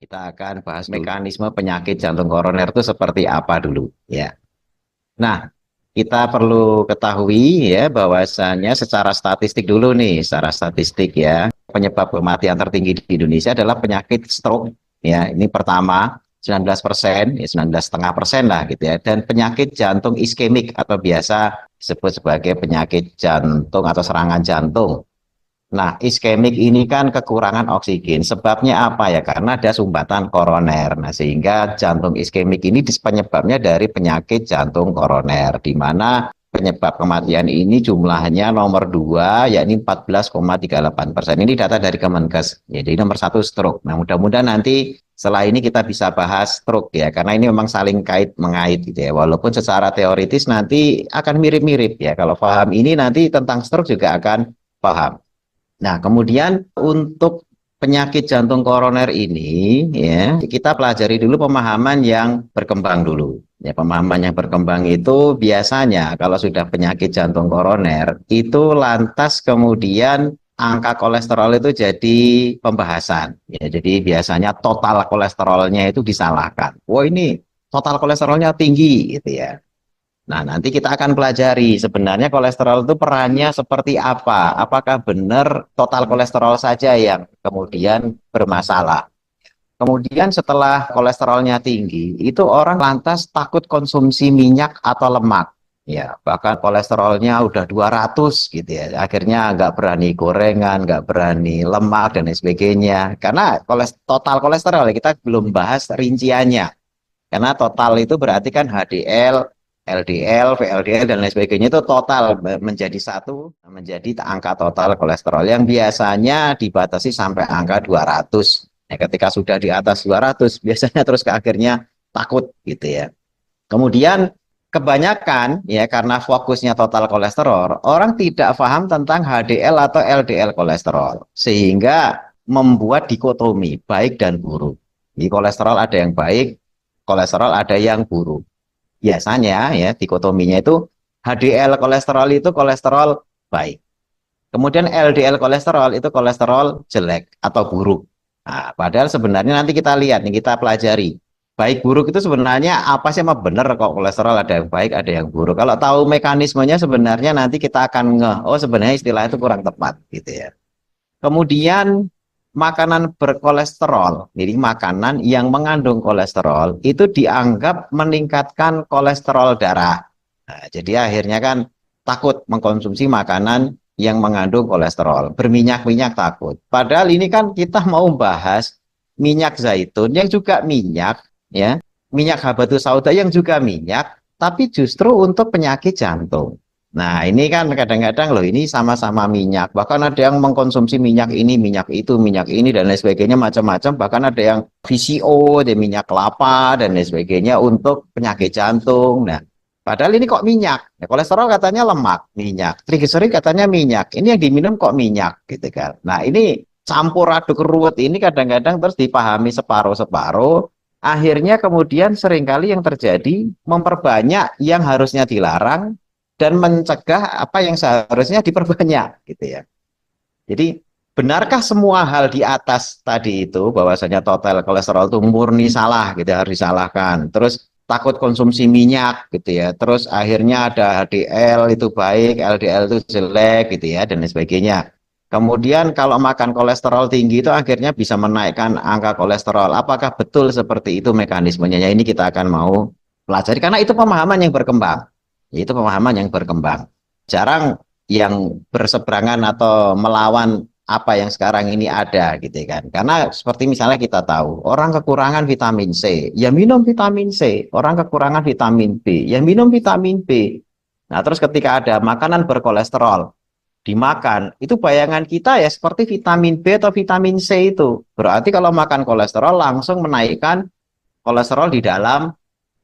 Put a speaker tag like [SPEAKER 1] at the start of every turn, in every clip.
[SPEAKER 1] Kita akan bahas
[SPEAKER 2] Betul.
[SPEAKER 1] mekanisme penyakit jantung koroner itu seperti apa dulu, ya. Nah, kita perlu ketahui ya bahwasanya secara statistik dulu nih, secara statistik ya, penyebab kematian tertinggi di Indonesia adalah penyakit stroke. Ya, ini pertama 19%, ya 19,5% lah gitu ya. Dan penyakit jantung iskemik atau biasa disebut sebagai penyakit jantung atau serangan jantung. Nah, iskemik ini kan kekurangan oksigen. Sebabnya apa ya? Karena ada sumbatan koroner. Nah, sehingga jantung iskemik ini penyebabnya dari penyakit jantung koroner, di mana penyebab kematian ini jumlahnya nomor 2, yakni 14,38%. Ini data dari Kemenkes. Jadi nomor satu stroke. Nah, mudah-mudahan nanti setelah ini kita bisa bahas stroke ya, karena ini memang saling kait mengait gitu ya. Walaupun secara teoritis nanti akan mirip-mirip ya. Kalau paham ini nanti tentang stroke juga akan paham. Nah, kemudian untuk penyakit jantung koroner ini, ya, kita pelajari dulu pemahaman yang berkembang dulu. Ya, pemahaman yang berkembang itu biasanya kalau sudah penyakit jantung koroner, itu lantas kemudian angka kolesterol itu jadi pembahasan. Ya, jadi biasanya total kolesterolnya itu disalahkan. Wah, ini total kolesterolnya tinggi, gitu ya. Nah, nanti kita akan pelajari sebenarnya kolesterol itu perannya seperti apa. Apakah benar total kolesterol saja yang kemudian bermasalah? Kemudian setelah kolesterolnya tinggi, itu orang lantas takut konsumsi minyak atau lemak. Ya, bahkan kolesterolnya udah 200 gitu ya. Akhirnya nggak berani gorengan, nggak berani lemak dan lain sebagainya. Karena total kolesterol kita belum bahas rinciannya. Karena total itu berarti kan HDL, LDL, VLDL, dan lain sebagainya itu total menjadi satu, menjadi angka total kolesterol yang biasanya dibatasi sampai angka 200. Ya, ketika sudah di atas 200, biasanya terus ke akhirnya takut gitu ya. Kemudian kebanyakan ya karena fokusnya total kolesterol, orang tidak paham tentang HDL atau LDL kolesterol. Sehingga membuat dikotomi baik dan buruk. Di kolesterol ada yang baik, kolesterol ada yang buruk. Biasanya ya dikotominya itu HDL kolesterol itu kolesterol baik. Kemudian LDL kolesterol itu kolesterol jelek atau buruk. Nah, padahal sebenarnya nanti kita lihat nih, kita pelajari. Baik buruk itu sebenarnya apa sih, emang benar kok kolesterol ada yang baik, ada yang buruk. Kalau tahu mekanismenya sebenarnya nanti kita akan ngeh, oh sebenarnya istilah itu kurang tepat gitu ya. Kemudian makanan berkolesterol, jadi makanan yang mengandung kolesterol itu dianggap meningkatkan kolesterol darah. Nah, jadi akhirnya kan takut mengkonsumsi makanan yang mengandung kolesterol, berminyak-minyak takut. Padahal ini kan kita mau bahas minyak zaitun yang juga minyak, ya, minyak habatus sauda yang juga minyak, tapi justru untuk penyakit jantung. Nah, ini kan kadang-kadang loh, ini sama-sama minyak. Bahkan ada yang mengkonsumsi minyak ini, minyak ini, dan lain sebagainya, macam-macam. Bahkan ada yang VCO, ada minyak kelapa, dan lain sebagainya untuk penyakit jantung. Nah, padahal ini kok minyak. Ya, kolesterol katanya lemak, minyak. Trigliserid katanya minyak. Ini yang diminum kok minyak, gitu kan. Nah, ini campur aduk ruwet ini kadang-kadang terus dipahami separuh-separuh. Akhirnya kemudian seringkali yang terjadi memperbanyak yang harusnya dilarang dan mencegah apa yang seharusnya diperbanyak gitu ya. Jadi benarkah semua hal di atas tadi itu bahwasanya total kolesterol itu murni salah gitu, harus disalahkan. Terus takut konsumsi minyak gitu ya. Terus akhirnya ada HDL itu baik, LDL itu jelek gitu ya dan lain sebagainya. Kemudian kalau makan kolesterol tinggi itu akhirnya bisa menaikkan angka kolesterol. Apakah betul seperti itu mekanismenya? Ya, ini kita akan mau pelajari karena itu pemahaman yang berkembang. Itu pemahaman yang berkembang. Jarang yang berseberangan atau melawan apa yang sekarang ini ada gitu kan. Karena seperti misalnya kita tahu, orang kekurangan vitamin C, ya minum vitamin C. Orang kekurangan vitamin B, ya minum vitamin B. Nah, terus ketika ada makanan berkolesterol dimakan, itu bayangan kita ya seperti vitamin B atau vitamin C itu. Berarti kalau makan kolesterol langsung menaikkan kolesterol di dalam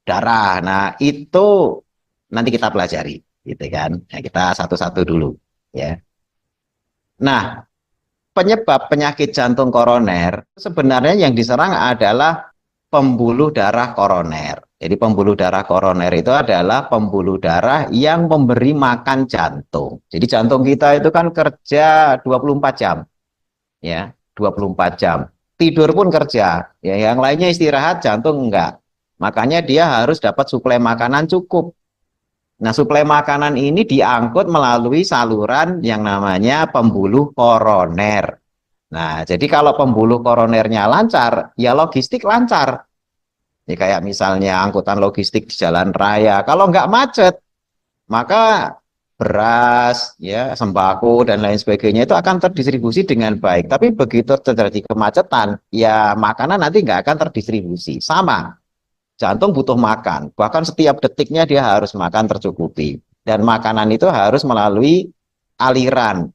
[SPEAKER 1] darah. Nah, itu nanti kita pelajari, gitu kan. Nah, kita satu-satu dulu, ya. Nah, penyebab penyakit jantung koroner sebenarnya yang diserang adalah pembuluh darah koroner. Jadi pembuluh darah koroner itu adalah pembuluh darah yang memberi makan jantung. Jadi jantung kita itu kan kerja 24 jam, ya, 24 jam. tidur pun kerja, ya yang lainnya istirahat, jantung enggak. Makanya dia harus dapat suplai makanan cukup. Nah, suplai makanan ini diangkut melalui saluran yang namanya pembuluh koroner. Nah, jadi kalau pembuluh koronernya lancar, ya logistik lancar. Ya, kayak misalnya angkutan logistik di jalan raya, kalau nggak macet, maka beras, ya, sembako dan lain sebagainya itu akan terdistribusi dengan baik. Tapi begitu terjadi kemacetan, ya makanan nanti nggak akan terdistribusi. Sama, jantung butuh makan, bahkan setiap detiknya dia harus makan tercukupi. Dan makanan itu harus melalui aliran,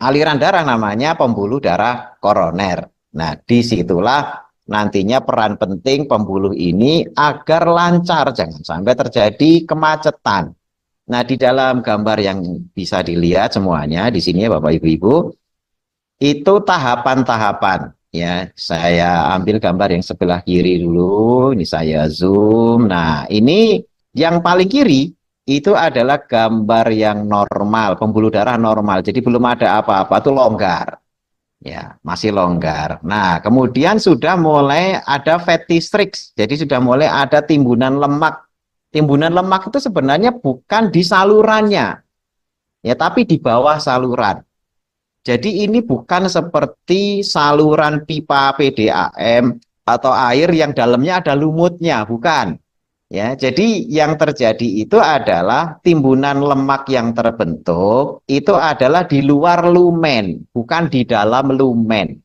[SPEAKER 1] aliran darah namanya pembuluh darah koroner. Nah, disitulah nantinya peran penting pembuluh ini agar lancar, jangan sampai terjadi kemacetan. Nah, di dalam gambar yang bisa dilihat semuanya di sini ya Bapak Ibu, itu tahapan-tahapan. Ya, saya ambil gambar yang sebelah kiri dulu. Ini saya zoom. Nah, ini yang paling kiri itu adalah gambar yang normal, pembuluh darah normal. Jadi belum ada apa-apa, itu longgar. Ya, masih longgar. Nah, kemudian sudah mulai ada fatty streaks. Jadi sudah mulai ada timbunan lemak. Timbunan lemak itu sebenarnya bukan di salurannya, ya, tapi di bawah saluran. Jadi ini bukan seperti saluran pipa PDAM atau air yang dalamnya ada lumutnya, bukan. Ya, jadi yang terjadi itu adalah timbunan lemak yang terbentuk itu adalah di luar lumen, bukan di dalam lumen.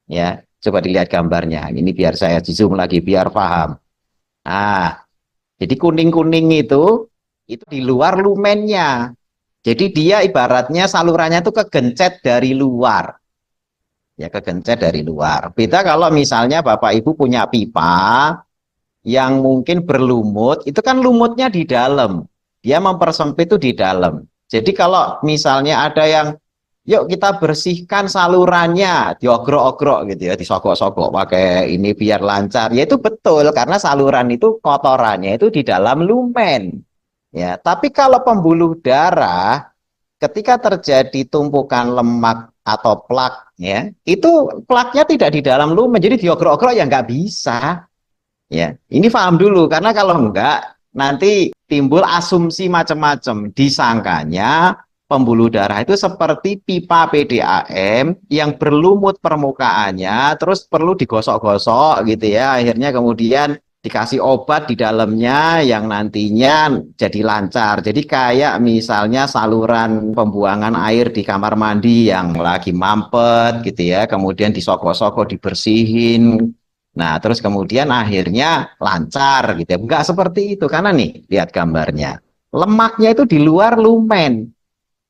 [SPEAKER 1] Ya, coba dilihat gambarnya. Ini biar saya zoom lagi biar paham. Nah, jadi kuning-kuning itu di luar lumennya. Jadi dia ibaratnya salurannya itu kegencet dari luar. Ya, kegencet dari luar. Beda kalau misalnya Bapak Ibu punya pipa yang mungkin berlumut, itu kan lumutnya di dalam. Dia mempersempit itu di dalam. Jadi kalau misalnya ada yang, yuk kita bersihkan salurannya, diogrok-ogrok gitu ya, disogok-sogok pakai ini biar lancar. Ya itu betul, karena saluran itu kotorannya itu di dalam lumen. Ya, tapi kalau pembuluh darah, ketika terjadi tumpukan lemak atau plak, ya, itu plaknya tidak di dalam lumen, jadi diogrok-ogrok ya nggak bisa. Ya, ini paham dulu karena kalau enggak nanti timbul asumsi macam-macam. Disangkanya pembuluh darah itu seperti pipa PDAM yang berlumut permukaannya, terus perlu digosok-gosok gitu ya. Akhirnya kemudian dikasih obat di dalamnya yang nantinya jadi lancar. Jadi kayak misalnya saluran pembuangan air di kamar mandi yang lagi mampet gitu ya, kemudian disogok-sogok, dibersihin. Nah, terus kemudian akhirnya lancar gitu ya. Enggak seperti itu karena nih, lihat gambarnya. Lemaknya itu di luar lumen.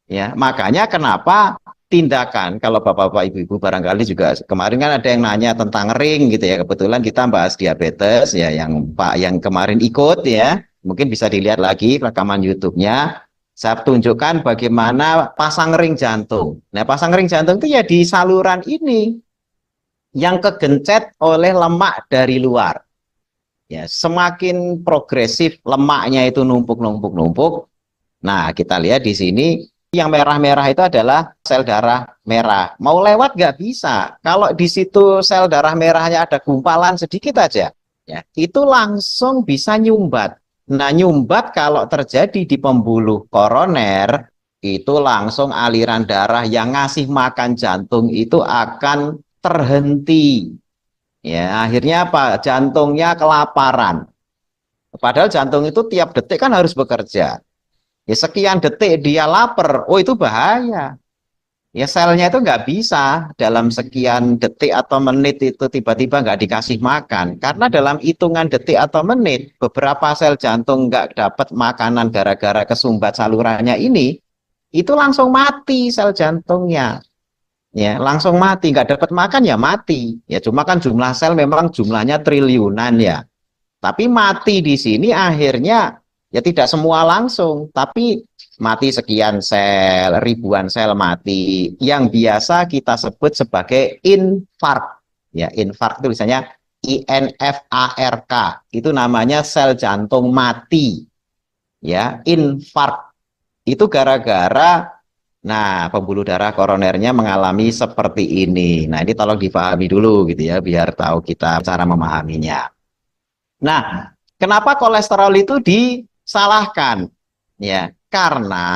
[SPEAKER 1] Ya, makanya kenapa tindakan kalau Bapak-bapak Ibu-ibu barangkali juga kemarin kan ada yang nanya tentang ring gitu ya. Kebetulan kita bahas diabetes ya yang Pak yang kemarin ikut ya. Mungkin bisa dilihat lagi rekaman YouTube-nya. Saya tunjukkan bagaimana pasang ring jantung. Nah, pasang ring jantung itu ya di saluran ini yang kegencet oleh lemak dari luar. Ya, semakin progresif lemaknya itu numpuk-numpuk-numpuk. Nah, kita lihat di sini yang merah-merah itu adalah sel darah merah. Mau lewat nggak bisa. Kalau di situ sel darah merahnya ada gumpalan sedikit aja, ya, itu langsung bisa nyumbat. Nah, nyumbat kalau terjadi di pembuluh koroner, itu langsung aliran darah yang ngasih makan jantung itu akan terhenti. Ya, akhirnya apa? Jantungnya kelaparan. Padahal jantung itu tiap detik kan harus bekerja. Ya sekian detik dia lapar, oh itu bahaya. Ya selnya itu nggak bisa dalam sekian detik atau menit itu tiba-tiba nggak dikasih makan. Karena dalam hitungan detik atau menit, beberapa sel jantung nggak dapat makanan gara-gara kesumbat salurannya ini, itu langsung mati sel jantungnya. Ya langsung mati, nggak dapat makan ya mati. Ya cuma kan jumlah sel memang jumlahnya triliunan ya. Tapi mati di sini akhirnya ya tidak semua langsung, tapi mati sekian sel, ribuan sel mati, yang biasa kita sebut sebagai infark. Ya, infark itu misalnya INFARK, itu namanya sel jantung mati. Ya, infark. Itu gara-gara Nah, pembuluh darah koronernya mengalami seperti ini. Nah, ini tolong dipahami dulu gitu ya, biar tahu kita cara memahaminya. Nah, kenapa kolesterol itu disalahkan? Ya, karena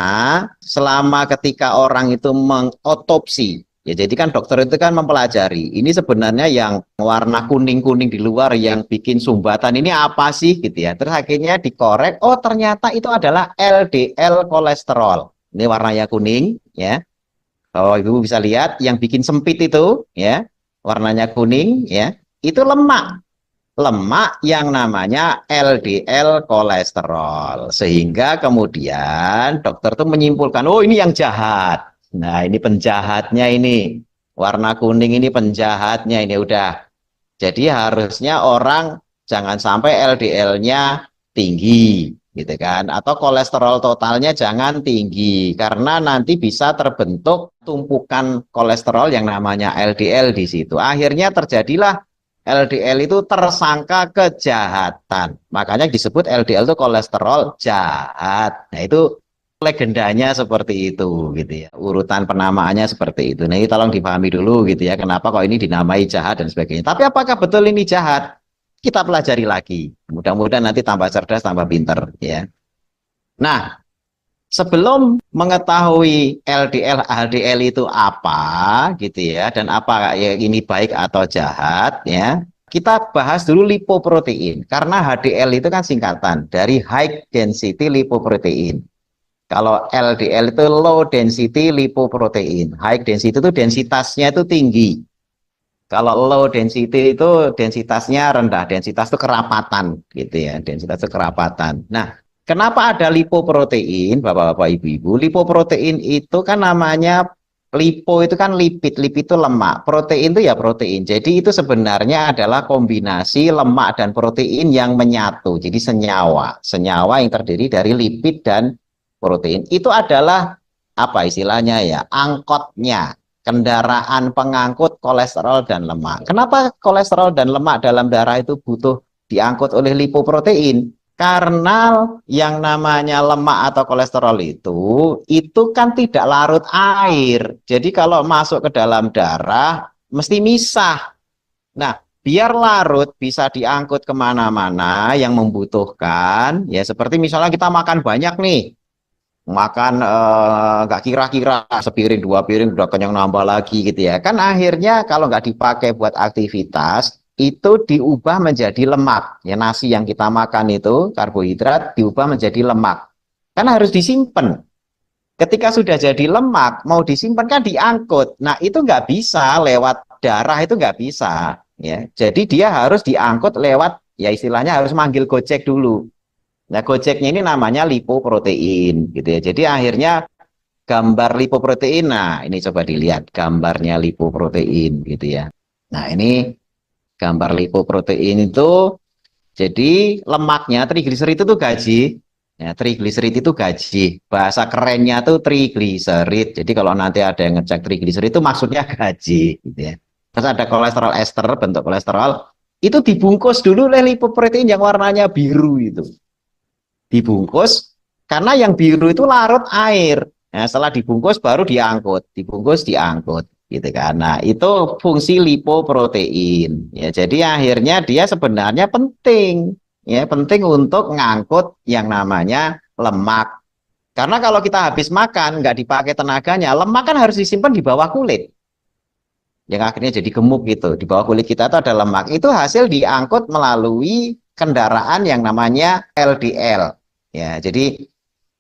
[SPEAKER 1] selama ketika orang itu mengotopsi, ya jadi kan dokter itu kan mempelajari, ini sebenarnya yang warna kuning-kuning di luar yang bikin sumbatan ini apa sih gitu ya. Terus akhirnya dikorek, oh ternyata itu adalah LDL kolesterol. Ini warnanya kuning ya. Kalau Ibu bisa lihat yang bikin sempit itu ya, warnanya kuning ya, itu lemak yang namanya LDL kolesterol. Sehingga kemudian dokter tuh menyimpulkan, oh ini yang jahat. Nah, ini penjahatnya ini. Warna kuning ini penjahatnya ini udah. Jadi harusnya orang jangan sampai LDL-nya tinggi gitu kan, atau kolesterol totalnya jangan tinggi karena nanti bisa terbentuk tumpukan kolesterol yang namanya LDL di situ. Akhirnya terjadilah LDL itu tersangka kejahatan. Makanya disebut LDL itu kolesterol jahat. Nah, itu legendanya seperti itu gitu ya. Urutan penamaannya seperti itu. Nah, ini tolong dipahami dulu gitu ya. Kenapa kok ini dinamai jahat dan sebagainya. Tapi apakah betul ini jahat? Kita pelajari lagi. Mudah-mudahan nanti tambah cerdas, tambah pinter ya. Nah, sebelum mengetahui LDL, HDL itu apa gitu ya, dan apa ya ini baik atau jahat ya, kita bahas dulu lipoprotein. Karena HDL itu kan singkatan dari high density lipoprotein. Kalau LDL itu low density lipoprotein. High density itu densitasnya itu tinggi. Kalau low density itu densitasnya rendah. Densitas itu kerapatan gitu ya. Densitas itu kerapatan. Nah, kenapa ada lipoprotein, Bapak-bapak, Ibu-ibu? Lipoprotein itu kan namanya lipo itu kan lipid. Lipid itu lemak. Protein itu ya protein. Jadi itu sebenarnya adalah kombinasi lemak dan protein yang menyatu. Jadi senyawa. Senyawa yang terdiri dari lipid dan protein. Itu adalah apa istilahnya ya? Angkotnya, kendaraan pengangkut kolesterol dan lemak. Kenapa kolesterol dan lemak dalam darah itu butuh diangkut oleh lipoprotein? Karena yang namanya lemak atau kolesterol itu kan tidak larut air. Jadi kalau masuk ke dalam darah mesti misah. Nah, biar larut bisa diangkut kemana-mana yang membutuhkan, ya seperti misalnya kita makan banyak nih, makan nggak kira-kira sepiring dua piring udah kenyang nambah lagi gitu ya kan, akhirnya kalau nggak dipakai buat aktivitas itu diubah menjadi lemak ya. Nasi yang kita makan itu karbohidrat diubah menjadi lemak kan harus disimpan. Ketika sudah jadi lemak mau disimpan kan diangkut. Nah itu nggak bisa lewat darah, itu nggak bisa ya. Jadi dia harus diangkut lewat, ya istilahnya harus manggil Gojek dulu. Nah, Gojeknya ini namanya lipoprotein gitu ya. Jadi akhirnya gambar lipoprotein, nah ini coba dilihat gambarnya lipoprotein gitu ya. Nah, ini gambar lipoprotein itu jadi lemaknya trigliserid itu tuh gaji. Ya, trigliserid itu gaji. Bahasa kerennya tuh trigliserid. Jadi kalau nanti ada yang ngecek trigliserid itu maksudnya gaji gitu ya. Terus ada kolesterol ester, bentuk kolesterol itu dibungkus dulu oleh lipoprotein yang warnanya biru itu, dibungkus karena yang biru itu larut air. Nah, setelah dibungkus baru diangkut, dibungkus diangkut gitu kan. Nah, itu fungsi lipoprotein. Ya, jadi akhirnya dia sebenarnya penting, ya, penting untuk ngangkut yang namanya lemak. Karena kalau kita habis makan nggak dipakai tenaganya, lemak kan harus disimpan di bawah kulit. Yang akhirnya jadi gemuk gitu. Di bawah kulit kita itu ada lemak. Itu hasil diangkut melalui kendaraan yang namanya LDL. Ya, jadi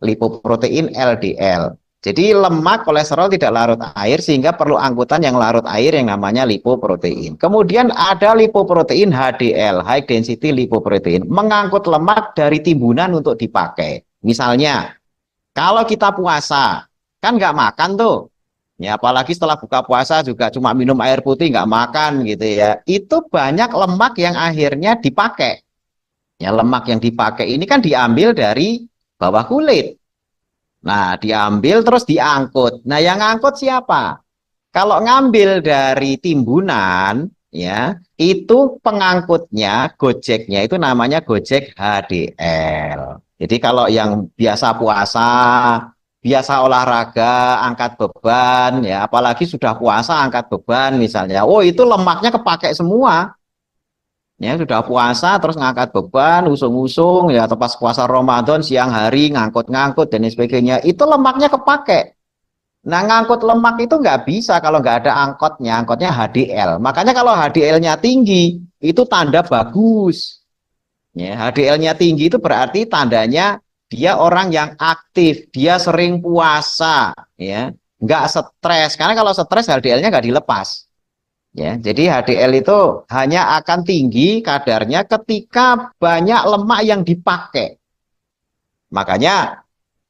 [SPEAKER 1] lipoprotein LDL. Jadi lemak kolesterol tidak larut air sehingga perlu angkutan yang larut air yang namanya lipoprotein. Kemudian ada lipoprotein HDL, high density lipoprotein, mengangkut lemak dari timbunan untuk dipakai. Misalnya, kalau kita puasa, kan nggak makan tuh. Ya, apalagi setelah buka puasa juga cuma minum air putih, nggak makan gitu ya. Itu banyak lemak yang akhirnya dipakai. Ya, lemak yang dipakai ini kan diambil dari bawah kulit. Nah, diambil terus diangkut. Nah, yang angkut siapa? Kalau ngambil dari timbunan, ya, itu pengangkutnya, Gojeknya itu namanya Gojek HDL. Jadi kalau yang biasa puasa, biasa olahraga, angkat beban, ya, apalagi sudah puasa angkat beban misalnya. Oh, itu lemaknya kepakai semua. Ya, sudah puasa terus ngangkat beban, usung-usung, ya, atau pas puasa Ramadan siang hari ngangkut-ngangkut dan sebagainya. Itu lemaknya kepakai. Nah, ngangkut lemak itu nggak bisa kalau nggak ada angkotnya HDL. Makanya kalau HDL-nya tinggi, itu tanda bagus. Ya, HDL-nya tinggi itu berarti tandanya dia orang yang aktif, dia sering puasa, ya, nggak stres. Karena kalau stres HDL-nya nggak dilepas. Ya, jadi HDL itu hanya akan tinggi kadarnya ketika banyak lemak yang dipakai. Makanya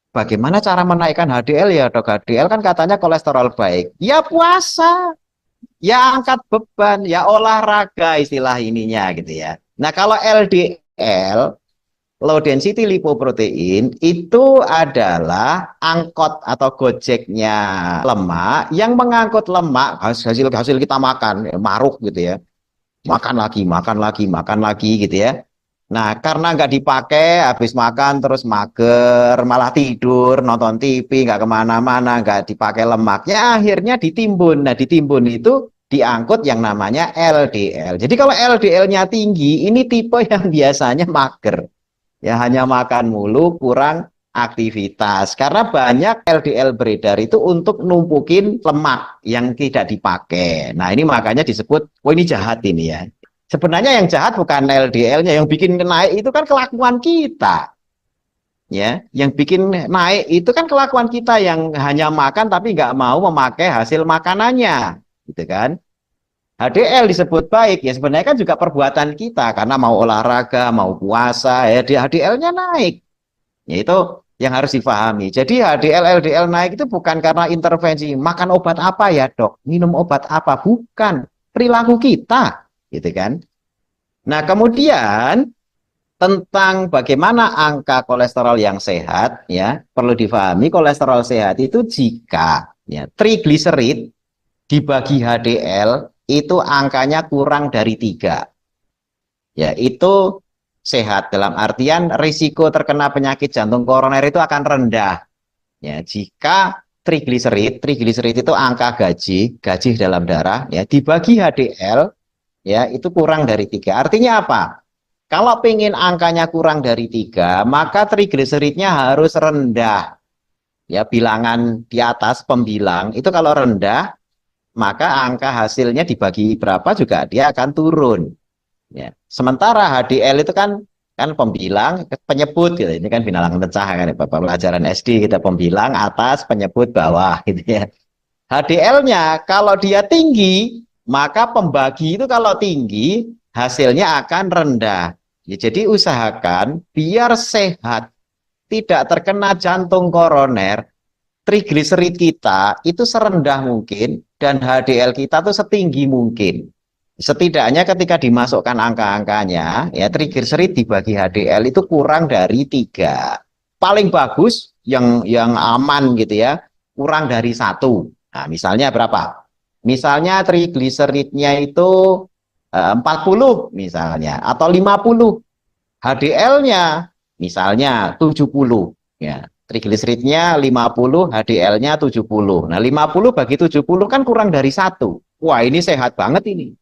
[SPEAKER 1] bagaimana cara menaikkan HDL ya dok? HDL kan katanya kolesterol baik. Ya puasa, ya angkat beban, ya olahraga istilah ininya gitu ya. Nah kalau LDL, low density lipoprotein, itu adalah angkot atau gojeknya lemak yang mengangkut lemak hasil hasil kita makan, ya, maruk gitu ya. Makan lagi, makan lagi, makan lagi gitu ya. Nah, karena nggak dipakai, habis makan terus mager, malah tidur, nonton TV, nggak kemana-mana, nggak dipakai lemaknya, akhirnya ditimbun. Nah, ditimbun itu diangkut yang namanya LDL. Jadi kalau LDL-nya tinggi, ini tipe yang biasanya mager. Ya, hanya makan mulu, kurang aktivitas. Karena banyak LDL beredar itu untuk numpukin lemak yang tidak dipakai. Nah, ini makanya disebut, oh ini jahat ini ya. Sebenarnya yang jahat bukan LDL-nya, yang bikin naik itu kan kelakuan kita. Ya, yang bikin naik itu kan kelakuan kita yang hanya makan tapi nggak mau memakai hasil makanannya, gitu kan? HDL disebut baik ya sebenarnya kan juga perbuatan kita karena mau olahraga, mau puasa ya HDL-nya naik. Ya itu yang harus difahami. Jadi HDL LDL naik itu bukan karena intervensi makan obat apa ya, Dok, minum obat apa, bukan, perilaku kita, gitu kan. Nah, kemudian tentang bagaimana angka kolesterol yang sehat ya, perlu difahami kolesterol sehat itu jika ya trigliserid dibagi HDL itu angkanya kurang dari 3. Ya, itu sehat dalam artian risiko terkena penyakit jantung koroner itu akan rendah. Ya, jika trigliserid itu angka gaji dalam darah ya dibagi HDL ya itu kurang dari 3. Artinya apa? Kalau pengen angkanya kurang dari 3, maka trigliseridnya harus rendah. Ya, bilangan di atas pembilang itu kalau rendah maka angka hasilnya dibagi berapa juga dia akan turun. Ya. Sementara HDL itu kan pembilang penyebut gitu. Ini kan bilangan pecah kan Bapak pelajaran SD kita pembilang atas penyebut bawah gitu ya. HDL-nya kalau dia tinggi maka pembagi itu kalau tinggi hasilnya akan rendah. Ya, jadi usahakan biar sehat tidak terkena jantung koroner trigliserid kita itu serendah mungkin dan HDL kita tuh setinggi mungkin. Setidaknya ketika dimasukkan angka-angkanya, ya trigliserid dibagi HDL itu kurang dari 3. Paling bagus yang aman gitu ya, kurang dari 1. Nah, misalnya berapa? Misalnya trigliseridnya itu 40 misalnya atau 50. HDL-nya misalnya 70 ya. Trigliseridnya 50, HDL-nya 70. Nah, 50 bagi 70 kan kurang dari 1. Wah, ini sehat banget ini.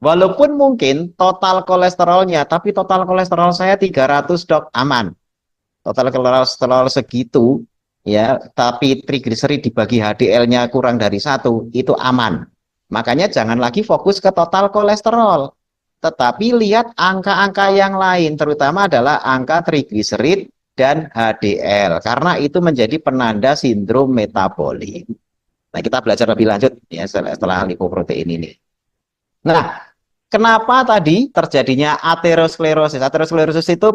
[SPEAKER 1] Walaupun mungkin total kolesterolnya, tapi total kolesterol saya 300 dok, aman. Total kolesterol segitu, ya, tapi trigliserid dibagi HDL-nya kurang dari 1, itu aman. Makanya jangan lagi fokus ke total kolesterol. Tetapi lihat angka-angka yang lain, terutama adalah angka trigliserid dan HDL, karena itu menjadi penanda sindrom metabolik. Nah, kita belajar lebih lanjut ya setelah lipoprotein ini. Nah, kenapa tadi terjadinya aterosklerosis? Aterosklerosis itu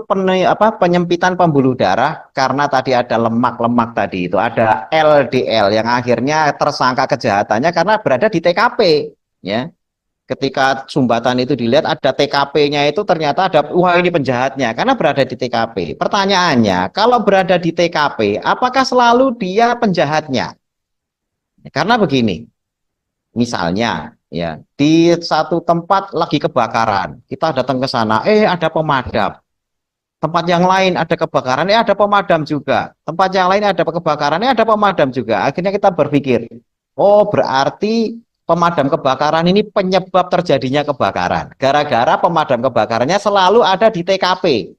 [SPEAKER 1] penyempitan pembuluh darah karena tadi ada lemak-lemak tadi itu, ada LDL yang akhirnya tersangka kejahatannya karena berada di TKP, ya. Ketika sumbatan itu dilihat ada TKP-nya itu ternyata ada, wah ini penjahatnya karena berada di TKP. Pertanyaannya, kalau berada di TKP, apakah selalu dia penjahatnya? Karena begini, misalnya ya di satu tempat lagi kebakaran, kita datang ke sana, ada pemadam. Tempat yang lain ada kebakaran, ya ada pemadam juga. Tempat yang lain ada kebakaran, ya ada pemadam juga. Akhirnya kita berpikir, oh berarti pemadam kebakaran ini penyebab terjadinya kebakaran. Gara-gara pemadam kebakarannya selalu ada di TKP.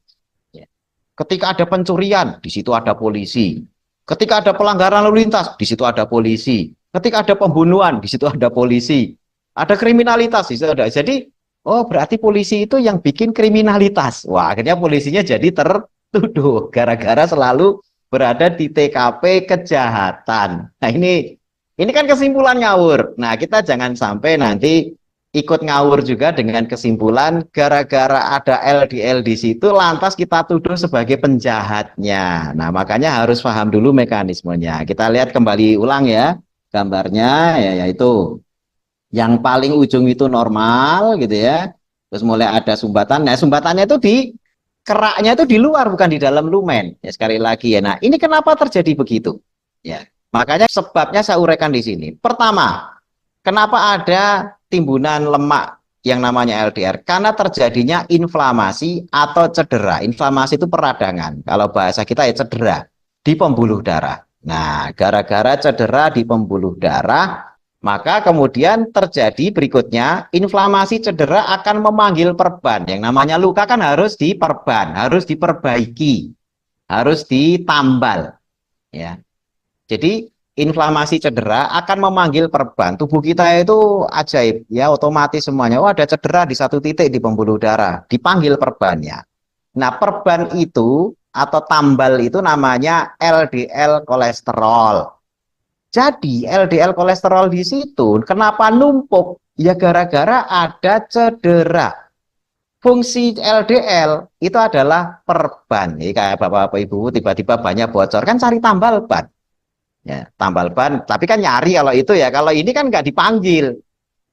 [SPEAKER 1] Ketika ada pencurian, di situ ada polisi. Ketika ada pelanggaran lalu lintas, di situ ada polisi. Ketika ada pembunuhan, di situ ada polisi. Ada kriminalitas, di situ ada. Jadi, oh berarti polisi itu yang bikin kriminalitas. Wah, akhirnya polisinya jadi tertuduh gara-gara selalu berada di TKP kejahatan. Nah, ini kan kesimpulan ngawur. Nah, kita jangan sampai nanti ikut ngawur juga dengan kesimpulan gara-gara ada LDL di situ lantas kita tuduh sebagai penjahatnya. Nah, makanya harus paham dulu mekanismenya. Kita lihat kembali ulang ya gambarnya, ya, yaitu yang paling ujung itu normal gitu ya. Terus mulai ada sumbatan. Nah, sumbatannya itu di keraknya itu di luar bukan di dalam lumen. Ya, sekali lagi ya. Nah, ini kenapa terjadi begitu? Ya. Makanya sebabnya saya uraikan di sini. Pertama, kenapa ada timbunan lemak yang namanya LDR? Karena terjadinya inflamasi atau cedera. Inflamasi itu peradangan. Kalau bahasa kita ya cedera di pembuluh darah. Nah, gara-gara cedera di pembuluh darah, maka kemudian terjadi berikutnya, inflamasi cedera akan memanggil perban. Yang namanya luka kan harus diperban, harus diperbaiki, harus ditambal. Ya. Jadi inflamasi cedera akan memanggil perban. Tubuh kita itu ajaib, ya otomatis semuanya. Oh ada cedera di satu titik di pembuluh darah, dipanggil perbannya. Nah perban itu atau tambal itu namanya LDL kolesterol. Jadi LDL kolesterol di situ kenapa numpuk? Ya gara-gara ada cedera. Fungsi LDL itu adalah perban. Jadi kayak bapak-bapak ibu tiba-tiba banyak bocor kan cari tambal ban. Ya, tambal ban, tapi kan nyari kalau itu ya. Kalau ini kan nggak dipanggil.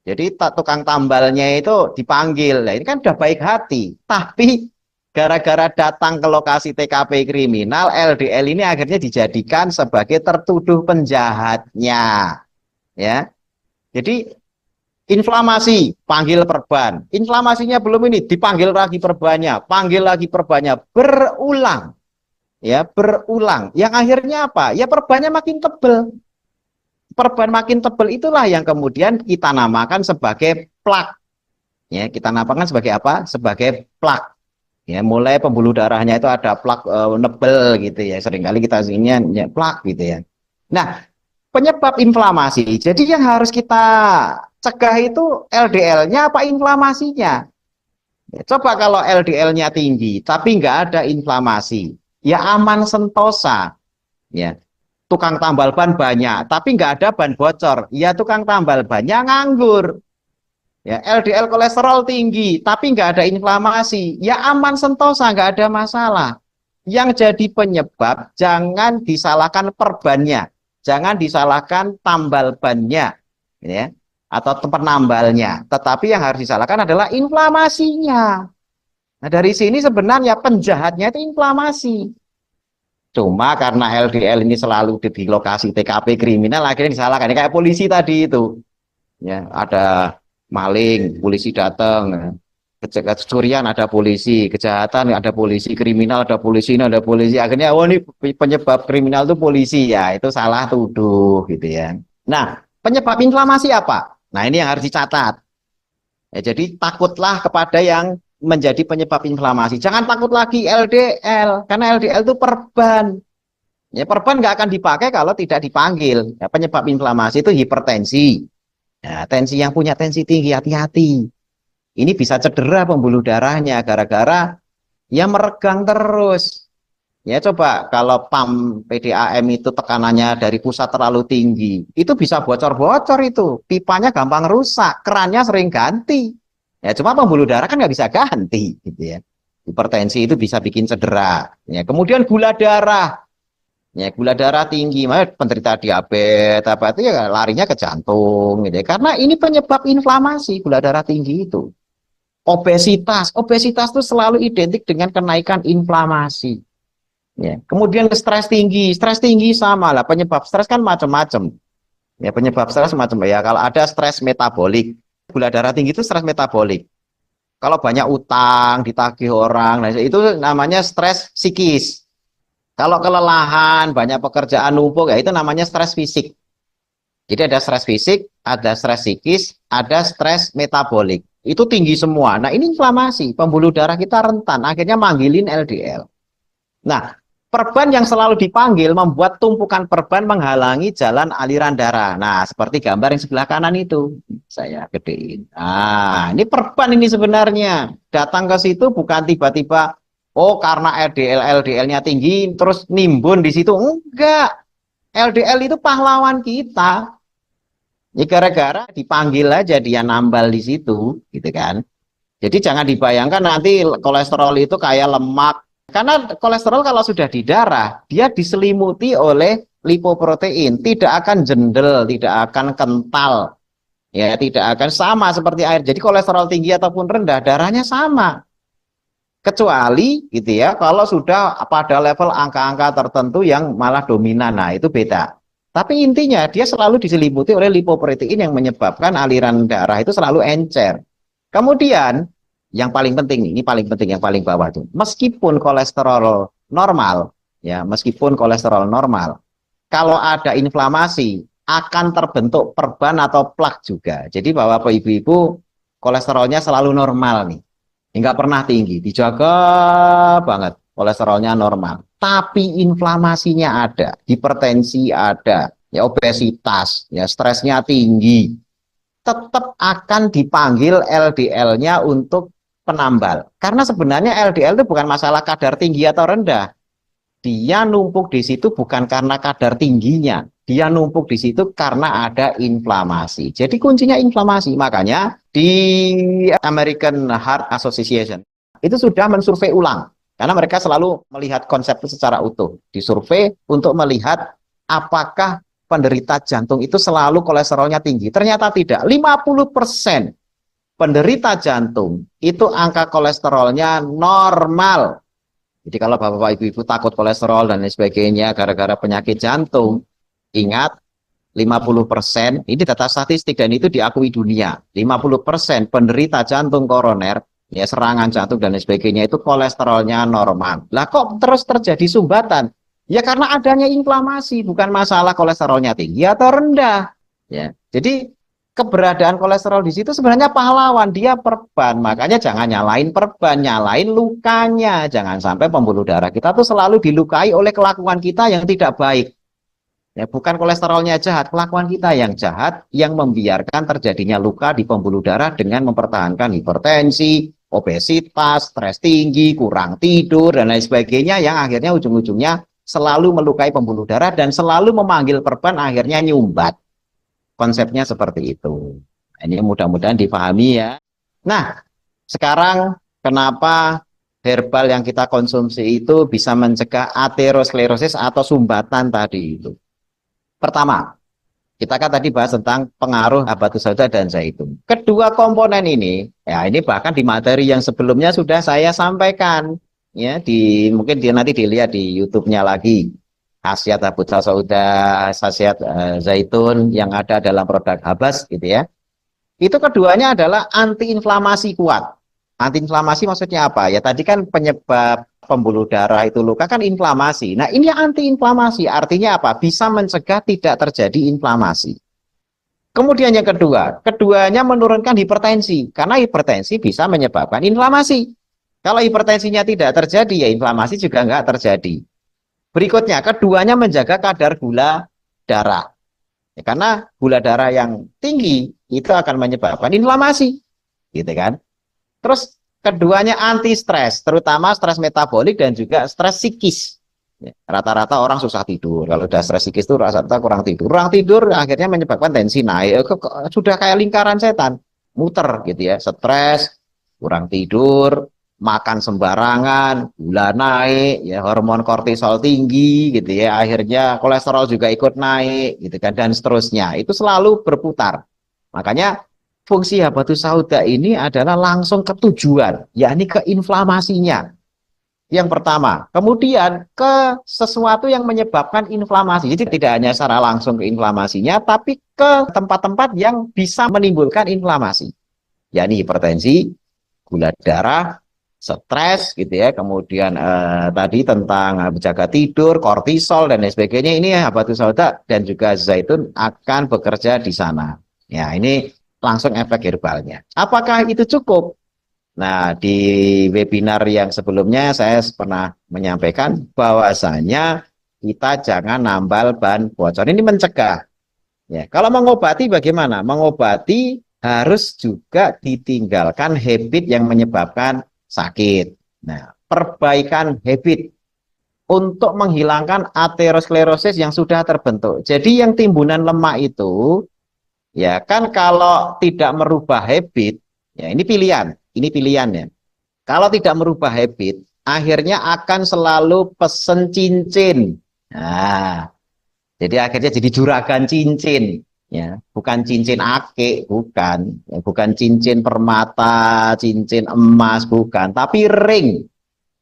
[SPEAKER 1] Jadi tukang tambalnya itu dipanggil. Nah, ini kan udah baik hati. Tapi gara-gara datang ke lokasi TKP kriminal, LDL ini akhirnya dijadikan sebagai tertuduh penjahatnya. Ya. Jadi inflamasi, panggil perban. Inflamasinya belum ini, dipanggil lagi perbannya, panggil lagi perbannya, berulang. Ya, berulang. Yang akhirnya apa? Ya perbannya makin tebel. Perban makin tebel itulah yang kemudian kita namakan sebagai plak. Ya, kita namakan sebagai apa? Sebagai plak. Ya, mulai pembuluh darahnya itu ada plak nebel gitu ya. Seringkali kita sininya ya, plak gitu ya. Nah, penyebab inflamasi. Jadi yang harus kita cegah itu LDL-nya apa inflamasinya? Ya, coba kalau LDL-nya tinggi tapi nggak ada inflamasi, ya aman sentosa. Ya, tukang tambal ban banyak, tapi nggak ada ban bocor. Ya tukang tambal bannya nganggur. Ya, LDL kolesterol tinggi, tapi nggak ada inflamasi. Ya aman sentosa, nggak ada masalah. Yang jadi penyebab jangan disalahkan perbannya, jangan disalahkan tambal bannya, ya, atau tempat nambalnya. Tetapi yang harus disalahkan adalah inflamasinya. Nah dari sini sebenarnya penjahatnya itu inflamasi. Cuma karena LDL ini selalu di lokasi TKP kriminal, akhirnya disalahkan. Ini kayak polisi tadi itu, ya ada maling, polisi datang, kecurian ada polisi, kejahatan ada polisi, kriminal ada polisi, ini ada polisi. Akhirnya, oh ini penyebab kriminal itu polisi ya, itu salah tuduh gitu ya. Nah, penyebab inflamasi apa? Nah ini yang harus dicatat. Ya, jadi takutlah kepada yang menjadi penyebab inflamasi. Jangan takut lagi LDL, karena LDL itu perban. Ya, perban nggak akan dipakai kalau tidak dipanggil. Ya, penyebab inflamasi itu hipertensi. Ya, tensi yang punya tensi tinggi, hati-hati. Ini bisa cedera pembuluh darahnya gara-gara ya meregang terus. Ya coba kalau pam PDAM itu tekanannya dari pusat terlalu tinggi, itu bisa bocor-bocor itu. Pipanya gampang rusak, kerannya sering ganti. Ya cuma pembuluh darah kan nggak bisa ganti gitu ya. Hipertensi itu bisa bikin cedera. Ya, kemudian gula darah. Ya, gula darah tinggi, makanya penderita diabetes apa itu ya larinya ke jantung gitu ya. Karena ini penyebab inflamasi gula darah tinggi itu. Obesitas, obesitas itu selalu identik dengan kenaikan inflamasi. Ya. Kemudian stres tinggi sama lah. Penyebab stres kan macam-macam. Ya, penyebab stres macam ya. Kalau ada stres metabolik, gula darah tinggi itu stres metabolik. Kalau banyak utang, ditagih orang, nah itu namanya stres psikis. Kalau kelelahan, banyak pekerjaan numpuk, ya itu namanya stres fisik. Jadi ada stres fisik, ada stres psikis, ada stres metabolik. Itu tinggi semua. Nah, ini inflamasi, pembuluh darah kita rentan, akhirnya manggilin LDL. Nah, perban yang selalu dipanggil membuat tumpukan perban menghalangi jalan aliran darah. Nah, seperti gambar yang sebelah kanan itu. Saya gedein. Nah, ini perban ini sebenarnya. Datang ke situ bukan tiba-tiba, oh karena LDL-nya tinggi, terus nimbun di situ. Enggak. LDL itu pahlawan kita. Ya gara-gara dipanggil aja dia nambal di situ, gitu kan. Jadi jangan dibayangkan nanti kolesterol itu kayak lemak. Karena kolesterol kalau sudah di darah, dia diselimuti oleh lipoprotein, tidak akan jendel, tidak akan kental, ya tidak akan sama seperti air. Jadi kolesterol tinggi ataupun rendah, darahnya sama. Kecuali gitu ya, kalau sudah pada level angka-angka tertentu yang malah dominan, nah itu beda. Tapi intinya dia selalu diselimuti oleh lipoprotein yang menyebabkan aliran darah itu selalu encer. Kemudian yang paling penting, ini paling penting yang paling bawah itu, meskipun kolesterol normal, ya meskipun kolesterol normal, kalau ada inflamasi akan terbentuk perban atau plak juga. Jadi bapak ibu-ibu kolesterolnya selalu normal nih, nggak pernah tinggi, dijaga banget, kolesterolnya normal. Tapi inflamasinya ada, hipertensi ada, ya obesitas, ya stresnya tinggi, tetap akan dipanggil LDL-nya untuk penambal. Karena sebenarnya LDL itu bukan masalah kadar tinggi atau rendah. Dia numpuk di situ bukan karena kadar tingginya, dia numpuk di situ karena ada inflamasi. Jadi kuncinya inflamasi. Makanya di American Heart Association itu sudah mensurvei ulang. Karena mereka selalu melihat konsep itu secara utuh. Disurvei untuk melihat apakah penderita jantung itu selalu kolesterolnya tinggi. Ternyata tidak. 50% penderita jantung itu angka kolesterolnya normal. Jadi kalau bapak ibu-ibu takut kolesterol dan lain sebagainya gara-gara penyakit jantung, ingat 50%, ini data statistik dan itu diakui dunia. 50% penderita jantung koroner, ya serangan jantung dan lain sebagainya itu kolesterolnya normal. Lah kok terus terjadi sumbatan? Ya karena adanya inflamasi, bukan masalah kolesterolnya tinggi atau rendah. Ya. Jadi keberadaan kolesterol di situ sebenarnya pahlawan, dia perban. Makanya jangan nyalain perban, nyalain lukanya. Jangan sampai pembuluh darah kita tuh selalu dilukai oleh kelakuan kita yang tidak baik. Ya, bukan kolesterolnya jahat, kelakuan kita yang jahat yang membiarkan terjadinya luka di pembuluh darah dengan mempertahankan hipertensi, obesitas, stres tinggi, kurang tidur, dan lain sebagainya yang akhirnya ujung-ujungnya selalu melukai pembuluh darah dan selalu memanggil perban akhirnya nyumbat. Konsepnya seperti itu. Ini mudah-mudahan dipahami ya. Nah, sekarang kenapa herbal yang kita konsumsi itu bisa mencegah aterosklerosis atau sumbatan tadi itu? Pertama, kita kan tadi bahas tentang pengaruh habatus sauda dan zaitun. Kedua komponen ini, ya ini bahkan di materi yang sebelumnya sudah saya sampaikan, ya mungkin nanti dilihat di YouTube-nya lagi. Khasiat habatus sauda, khasiat zaitun yang ada dalam produk Habas gitu ya. Itu keduanya adalah antiinflamasi kuat. Antiinflamasi maksudnya apa? Ya tadi kan penyebab pembuluh darah itu luka kan inflamasi. Nah ini antiinflamasi artinya apa? Bisa mencegah tidak terjadi inflamasi. Kemudian yang kedua, keduanya menurunkan hipertensi. Karena hipertensi bisa menyebabkan inflamasi. Kalau hipertensinya tidak terjadi, ya inflamasi juga nggak terjadi. Berikutnya, keduanya menjaga kadar gula darah. Ya, karena gula darah yang tinggi itu akan menyebabkan inflamasi, gitu kan? Terus keduanya anti stres, terutama stres metabolik dan juga stres psikis. Rata-rata orang susah tidur. Kalau udah stres psikis itu rata-rata kurang tidur. Kurang tidur akhirnya menyebabkan tensi naik. Sudah kayak lingkaran setan, muter gitu ya. Stres, kurang tidur, makan sembarangan, gula naik, ya hormon kortisol tinggi gitu ya. Akhirnya kolesterol juga ikut naik gitu kan dan seterusnya. Itu selalu berputar. Makanya fungsi habatus sauda ini adalah langsung ke tujuan, yakni ke inflamasinya. Yang pertama, kemudian ke sesuatu yang menyebabkan inflamasi. Jadi tidak hanya secara langsung ke inflamasinya, tapi ke tempat-tempat yang bisa menimbulkan inflamasi. Yakni hipertensi, gula darah, stres gitu ya, kemudian tadi tentang menjaga tidur, kortisol dan lain sebagainya. Ini habatus sauda dan juga zaitun akan bekerja di sana. Ya, ini langsung efek herbalnya. Apakah itu cukup? Nah, di webinar yang sebelumnya saya pernah menyampaikan bahwasanya kita jangan nambal ban bocor. Ini mencegah. Ya, kalau mengobati bagaimana? Mengobati harus juga ditinggalkan habit yang menyebabkan sakit. Nah, perbaikan habit untuk menghilangkan aterosklerosis yang sudah terbentuk. Jadi yang timbunan lemak itu, ya kan kalau tidak merubah habit, ya ini pilihan ya. Kalau tidak merubah habit, akhirnya akan selalu pesen cincin. Nah, jadi akhirnya jadi juragan cincin, ya, bukan cincin akik, bukan, ya, bukan cincin permata, cincin emas, bukan, tapi ring.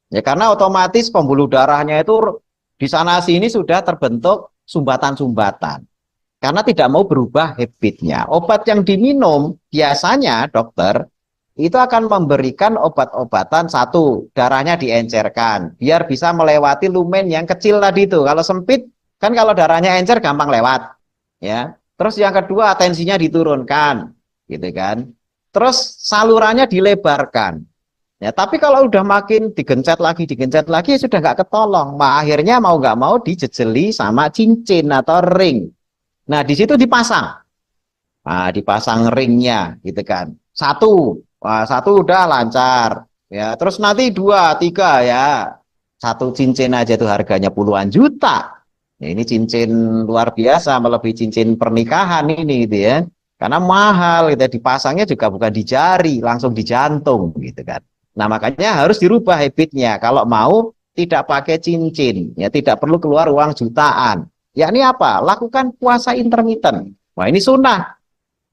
[SPEAKER 1] Ya karena otomatis pembuluh darahnya itu di sana sini sudah terbentuk sumbatan-sumbatan. Karena tidak mau berubah habitnya. Obat yang diminum biasanya dokter itu akan memberikan obat-obatan satu, darahnya diencerkan biar bisa melewati lumen yang kecil tadi itu. Kalau sempit kan kalau darahnya encer gampang lewat, ya. Terus yang kedua tensinya diturunkan, gitu kan. Terus salurannya dilebarkan. Ya, tapi kalau udah makin digencet lagi sudah nggak ketolong. Akhirnya mau nggak mau dijejeli sama cincin atau ring. Nah, di situ dipasang. Nah, dipasang ringnya, gitu kan. Satu, wah, satu udah lancar. Ya, terus nanti dua, tiga ya. Satu cincin aja tuh harganya puluhan juta. Ya, ini cincin luar biasa, melebihi cincin pernikahan ini, gitu ya. Karena mahal, gitu. Dipasangnya juga bukan di jari, langsung di jantung, gitu kan. Nah, makanya harus dirubah habitnya. Kalau mau tidak pakai cincin, ya tidak perlu keluar uang jutaan. Yakni apa? Lakukan puasa intermittent. Wah, ini sunnah.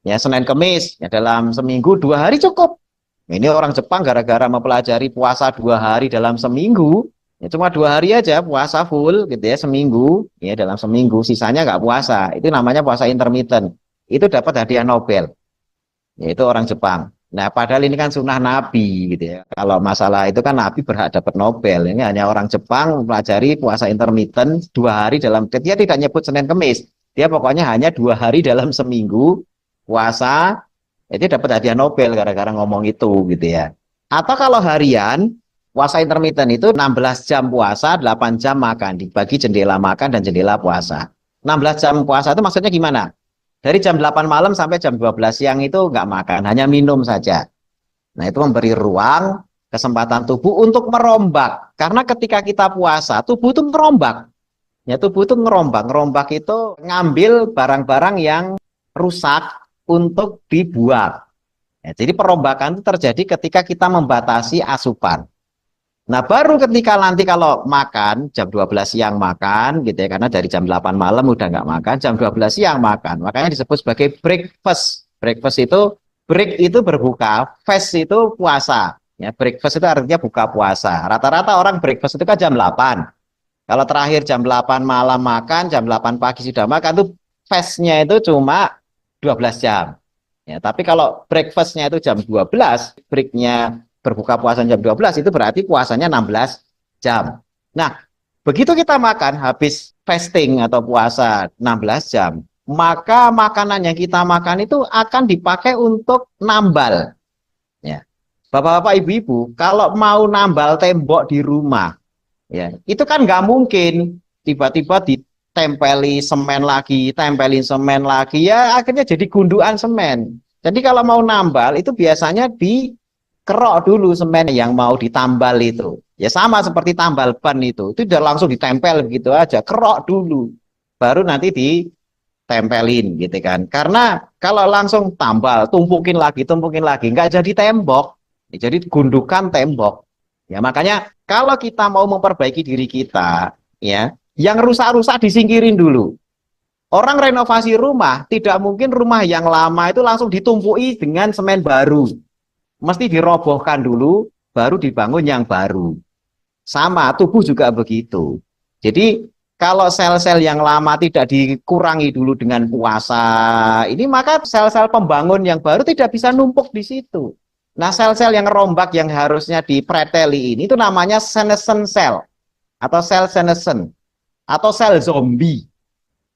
[SPEAKER 1] Ya, Senin Kemis, ya dalam seminggu 2 hari cukup. Ini orang Jepang gara-gara mempelajari puasa 2 hari dalam seminggu, ya cuma 2 hari aja puasa full gitu ya seminggu, ya dalam seminggu, sisanya nggak puasa. Itu namanya puasa intermittent. Itu dapat hadiah Nobel, yaitu orang Jepang. Nah, padahal ini kan sunnah Nabi gitu ya. Kalau masalah itu kan Nabi berhak dapat Nobel. Ini hanya orang Jepang mempelajari puasa intermittent 2 hari dalam, dia tidak nyebut Senin Kemis. Dia pokoknya hanya 2 hari dalam seminggu puasa, itu dapat hadiah Nobel gara-gara ngomong itu gitu ya. Atau kalau harian, puasa intermittent itu 16 jam puasa, 8 jam makan, dibagi jendela makan dan jendela puasa. 16 jam puasa itu maksudnya gimana? Dari jam 8 malam sampai jam 12 siang itu nggak makan, hanya minum saja. Nah, itu memberi ruang, kesempatan tubuh untuk merombak. Karena ketika kita puasa, tubuh itu merombak. Ya, tubuh itu merombak. Merombak itu ngambil barang-barang yang rusak untuk dibuang. Ya, jadi perombakan itu terjadi ketika kita membatasi asupan. Nah, baru ketika nanti kalau makan, jam 12 siang makan, gitu ya, karena dari jam 8 malam udah nggak makan, jam 12 siang makan. Makanya disebut sebagai breakfast. Breakfast itu, break itu berbuka, fast itu puasa. Ya, breakfast itu artinya buka puasa. Rata-rata orang breakfast itu kan jam 8. Kalau terakhir jam 8 malam makan, jam 8 pagi sudah makan, tuh fastnya itu cuma 12 jam. Ya, tapi kalau breakfastnya itu jam 12, breaknya berbuka puasa jam 12, itu berarti puasanya 16 jam. Nah, begitu kita makan, habis fasting atau puasa 16 jam, maka makanan yang kita makan itu akan dipakai untuk nambal. Ya. Bapak-bapak, ibu-ibu, kalau mau nambal tembok di rumah, ya, itu kan nggak mungkin tiba-tiba ditempeli semen lagi, tempelin semen lagi, ya akhirnya jadi gundukan semen. Jadi kalau mau nambal itu biasanya dikerok dulu semen yang mau ditambal itu. Ya sama seperti tambal ban itu udah langsung ditempel begitu aja, kerok dulu, baru nanti ditempelin gitu kan. Karena kalau langsung tambal, tumpukin lagi, nggak jadi tembok, jadi gundukan tembok. Ya makanya kalau kita mau memperbaiki diri kita, ya, yang rusak-rusak disingkirin dulu. Orang renovasi rumah, tidak mungkin rumah yang lama itu langsung ditumpui dengan semen baru. Mesti dirobohkan dulu, baru dibangun yang baru. Sama, tubuh juga begitu. Jadi, kalau sel-sel yang lama tidak dikurangi dulu dengan puasa, ini maka sel-sel pembangun yang baru tidak bisa numpuk di situ. Nah, sel-sel yang rombak yang harusnya dipreteli ini itu namanya senescent cell atau sel senescent atau sel zombie.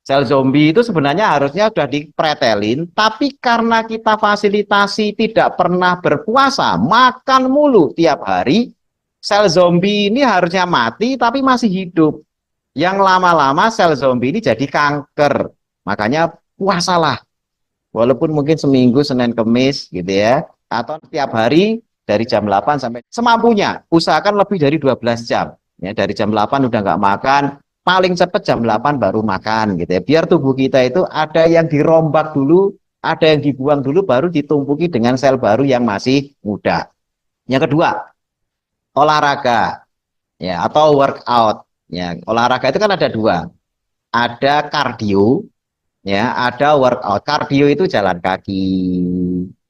[SPEAKER 1] Sel zombie itu sebenarnya harusnya sudah dipretelin, tapi karena kita fasilitasi tidak pernah berpuasa, makan mulu tiap hari, sel zombie ini harusnya mati tapi masih hidup. Yang lama-lama sel zombie ini jadi kanker. Makanya puasalah. Walaupun mungkin seminggu Senin Kemis gitu ya, atau tiap hari dari jam 8 sampai semampunya. Usahakan lebih dari 12 jam. Ya, dari jam 8 udah nggak makan, paling cepat jam 8 baru makan gitu ya. Biar tubuh kita itu ada yang dirombak dulu, ada yang dibuang dulu, baru ditumpuki dengan sel baru yang masih muda. Yang kedua, olahraga ya atau workout. Ya, olahraga itu kan ada dua. Ada kardio, ya ada workout. Kardio itu jalan kaki,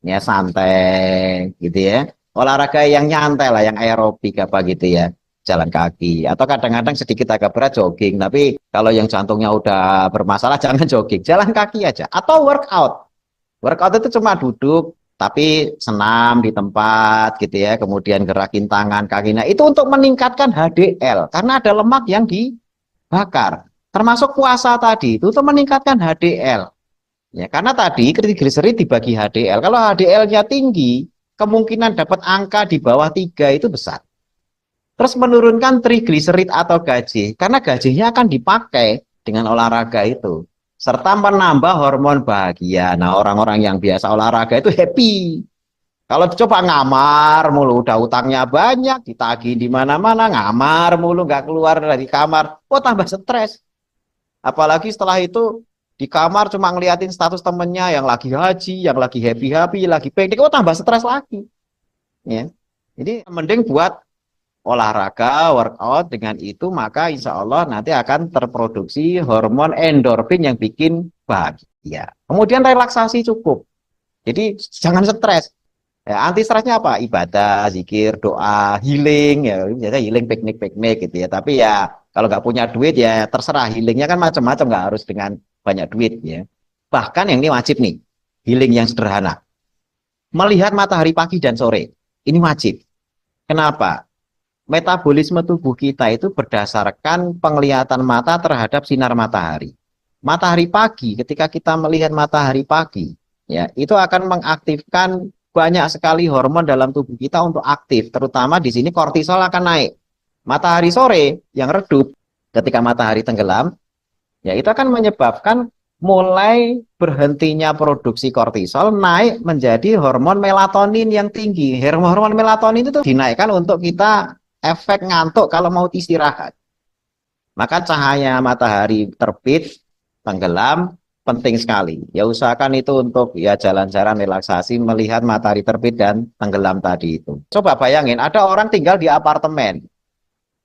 [SPEAKER 1] ya santai gitu ya. Olahraga yang nyantai lah, yang aerobik apa gitu ya, jalan kaki. Atau kadang-kadang sedikit agak berat jogging, tapi kalau yang jantungnya udah bermasalah jangan jogging, jalan kaki aja. Atau workout. Workout itu cuma duduk tapi senam di tempat gitu ya, kemudian gerakin tangan kaki. Nah itu untuk meningkatkan HDL karena ada lemak yang dibakar. Termasuk puasa tadi itu untuk meningkatkan HDL. Ya, karena tadi trigliserid dibagi HDL. Kalau HDL-nya tinggi, kemungkinan dapat angka di bawah 3 itu besar. Terus menurunkan trigliserid atau gajih, karena gajihnya akan dipakai dengan olahraga itu. Serta menambah hormon bahagia. Nah, orang-orang yang biasa olahraga itu happy. Kalau coba ngamar mulu, udah utangnya banyak, ditagih di mana-mana, ngamar mulu, nggak keluar dari kamar, oh tambah stres. Apalagi setelah itu di kamar cuma ngeliatin status temennya yang lagi haji, yang lagi happy-happy, lagi piknik, oh tambah stres lagi. Ya. Jadi mending buat olahraga, workout, dengan itu maka insya Allah nanti akan terproduksi hormon endorfin yang bikin bahagia. Kemudian relaksasi cukup. Jadi jangan stres. Ya, anti stresnya apa? Ibadah, zikir, doa, healing, ya biasa healing piknik-piknik gitu ya. Tapi ya kalau nggak punya duit ya terserah, healingnya kan macam-macam, nggak harus dengan banyak duit ya. Bahkan yang ini wajib nih, healing yang sederhana. Melihat matahari pagi dan sore, ini wajib. Kenapa? Metabolisme tubuh kita itu berdasarkan penglihatan mata terhadap sinar matahari. Matahari pagi, ketika kita melihat matahari pagi, ya itu akan mengaktifkan banyak sekali hormon dalam tubuh kita untuk aktif, terutama di sini kortisol akan naik. Matahari sore yang redup, ketika matahari tenggelam, ya itu akan menyebabkan mulai berhentinya produksi kortisol, naik menjadi hormon melatonin yang tinggi. Hormon melatonin itu dinaikkan untuk kita efek ngantuk kalau mau istirahat. Maka cahaya matahari terbit, tenggelam, penting sekali. Ya usahakan itu untuk ya jalan-jalan relaksasi, melihat matahari terbit dan tenggelam tadi itu. Coba bayangin, ada orang tinggal di apartemen.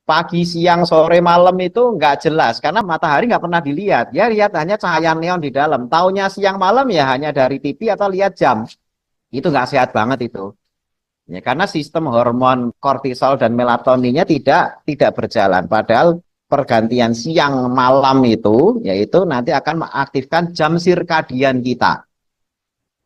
[SPEAKER 1] Pagi, siang, sore, malam itu nggak jelas karena matahari nggak pernah dilihat. Ya lihat hanya cahaya neon di dalam. Taunya siang malam ya hanya dari TV atau lihat jam. Itu nggak sehat banget itu. Ya, karena sistem hormon kortisol dan melatoninnya tidak berjalan. Padahal pergantian siang malam itu yaitu nanti akan mengaktifkan jam sirkadian kita.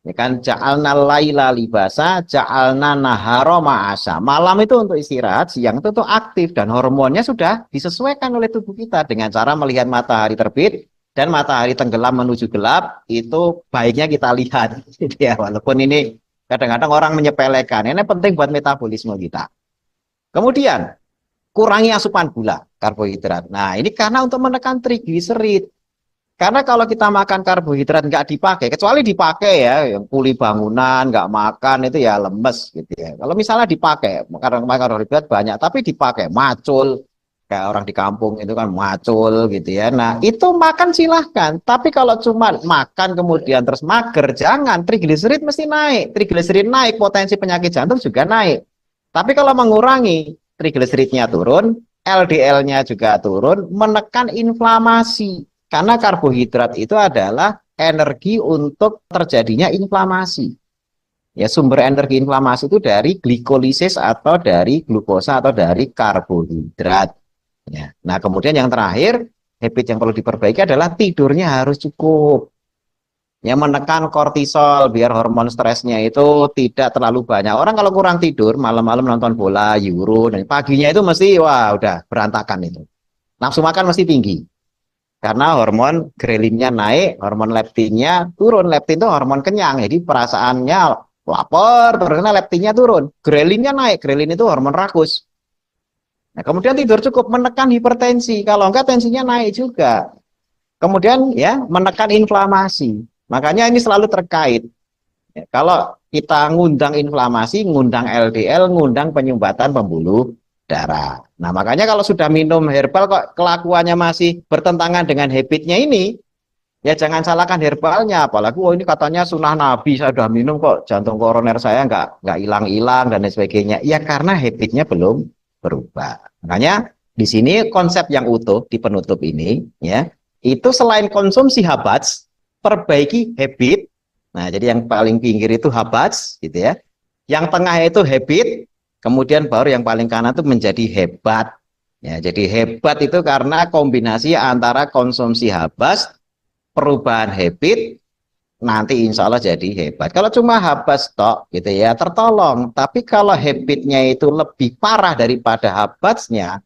[SPEAKER 1] Ya kan, ja'alna laila libasa, ja'alna nahara ma'asa. Malam itu untuk istirahat, siang itu untuk aktif dan hormonnya sudah disesuaikan oleh tubuh kita dengan cara melihat matahari terbit dan matahari tenggelam menuju gelap. Itu baiknya kita lihat gitu ya, walaupun ini kadang-kadang orang menyepelekan. Ini penting buat metabolisme kita. Kemudian kurangi asupan gula, karbohidrat. Nah, ini karena untuk menekan trigliserid. Karena kalau kita makan karbohidrat nggak dipakai, kecuali dipakai ya, yang kuli bangunan nggak makan itu ya lemes gitu ya. Kalau misalnya dipakai, karena karbohidrat banyak, tapi dipakai macul, kayak orang di kampung itu kan macul gitu ya. Nah itu makan silahkan, tapi kalau cuma makan kemudian terus mager, jangan. Trigliserid mesti naik, trigliserid naik, potensi penyakit jantung juga naik. Tapi kalau mengurangi, trigliseridnya turun, LDL-nya juga turun, menekan inflamasi. Karena karbohidrat itu adalah energi untuk terjadinya inflamasi. Ya, sumber energi inflamasi itu dari glikolisis atau dari glukosa atau dari karbohidrat. Ya. Nah, kemudian yang terakhir, habit yang perlu diperbaiki adalah tidurnya harus cukup. Ya, menekan kortisol biar hormon stresnya itu tidak terlalu banyak. Orang kalau kurang tidur, malam-malam nonton bola, Euro, dan paginya itu mesti, wah udah berantakan itu. Nafsu makan mesti tinggi. Karena hormon grelinnya naik, hormon leptinnya turun. Leptin itu hormon kenyang, jadi perasaannya lapar, terus leptinnya turun. Grelinnya naik, grelin itu hormon rakus. Nah, kemudian tidur cukup menekan hipertensi. Kalau enggak tensinya naik juga. Kemudian ya menekan inflamasi. Makanya ini selalu terkait. Ya, kalau kita ngundang inflamasi, ngundang LDL, ngundang penyumbatan pembuluh darah. Nah, makanya kalau sudah minum herbal kok kelakuannya masih bertentangan dengan habitnya ini, ya jangan salahkan herbalnya. Apalagi, oh ini katanya sunnah Nabi, saya sudah minum kok jantung koroner saya nggak hilang-hilang dan lain sebagainya. Ya karena habitnya belum berubah. Makanya di sini konsep yang utuh di penutup ini, ya itu selain konsumsi habats, perbaiki habit. Nah, jadi yang paling pinggir itu habats, gitu ya. Yang tengah itu habit, kemudian baru yang paling kanan itu menjadi hebat. Ya, jadi hebat itu karena kombinasi antara konsumsi habas, perubahan habit, nanti insya Allah jadi hebat. Kalau cuma habas tok, gitu ya, tertolong. Tapi kalau habitnya itu lebih parah daripada habasnya,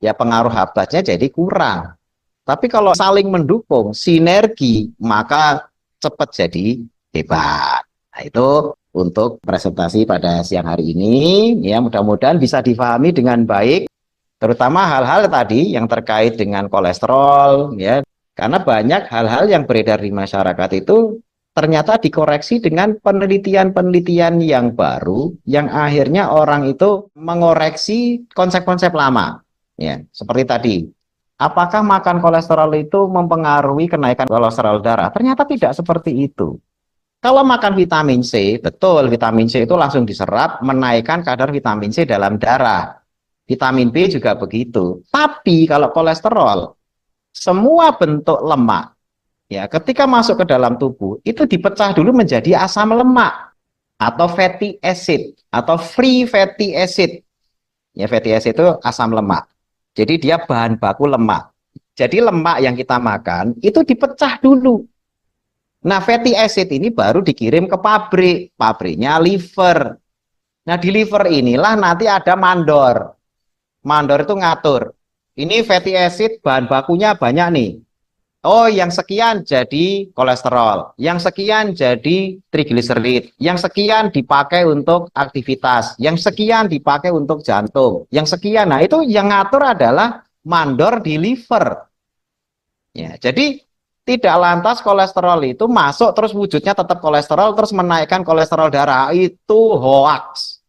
[SPEAKER 1] ya pengaruh habasnya jadi kurang. Tapi kalau saling mendukung, sinergi, maka cepat jadi hebat. Nah, itu untuk presentasi pada siang hari ini. Ya, mudah-mudahan bisa difahami dengan baik, terutama hal-hal tadi yang terkait dengan kolesterol, ya. Karena banyak hal-hal yang beredar di masyarakat itu ternyata dikoreksi dengan penelitian-penelitian yang baru, yang akhirnya orang itu mengoreksi konsep-konsep lama. Ya, seperti tadi. Apakah makan kolesterol itu mempengaruhi kenaikan kolesterol darah? Ternyata tidak seperti itu. Kalau makan vitamin C, betul vitamin C itu langsung diserap, menaikkan kadar vitamin C dalam darah. Vitamin B juga begitu. Tapi kalau kolesterol, semua bentuk lemak, ya ketika masuk ke dalam tubuh, itu dipecah dulu menjadi asam lemak atau fatty acid atau free fatty acid. Ya, fatty acid itu asam lemak. Jadi dia bahan baku lemak. Jadi lemak yang kita makan itu dipecah dulu. Nah, fatty acid ini baru dikirim ke pabrik. Pabriknya liver. Nah, di liver inilah nanti ada mandor. Mandor itu ngatur. Ini fatty acid bahan bakunya banyak nih. Oh, yang sekian jadi kolesterol, yang sekian jadi trigliserid, yang sekian dipakai untuk aktivitas, yang sekian dipakai untuk jantung, yang sekian. Nah, itu yang ngatur adalah mandor di liver. Ya, jadi tidak lantas kolesterol itu masuk terus wujudnya tetap kolesterol terus menaikkan kolesterol darah, itu hoax.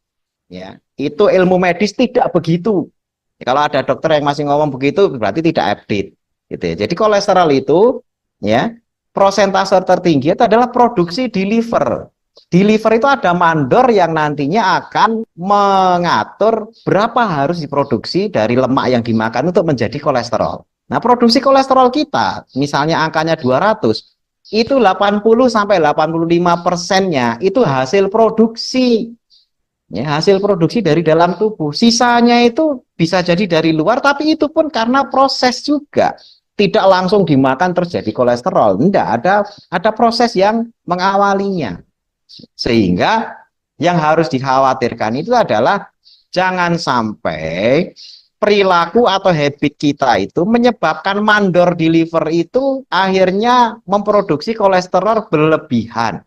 [SPEAKER 1] Ya, itu ilmu medis tidak begitu. Kalau ada dokter yang masih ngomong begitu berarti tidak update, gitu ya. Jadi kolesterol itu, ya, prosentase tertinggi itu adalah produksi di liver. Di liver itu ada mandor yang nantinya akan mengatur berapa harus diproduksi dari lemak yang dimakan untuk menjadi kolesterol. Nah, produksi kolesterol kita, misalnya angkanya 200, itu 80 sampai 85%-nya itu hasil produksi. Ya, hasil produksi dari dalam tubuh. Sisanya itu bisa jadi dari luar, tapi itu pun karena proses juga. Tidak langsung dimakan terjadi kolesterol. Tidak, ada proses yang mengawalinya. Sehingga yang harus dikhawatirkan itu adalah jangan sampai perilaku atau habit kita itu menyebabkan mandor di liver itu akhirnya memproduksi kolesterol berlebihan.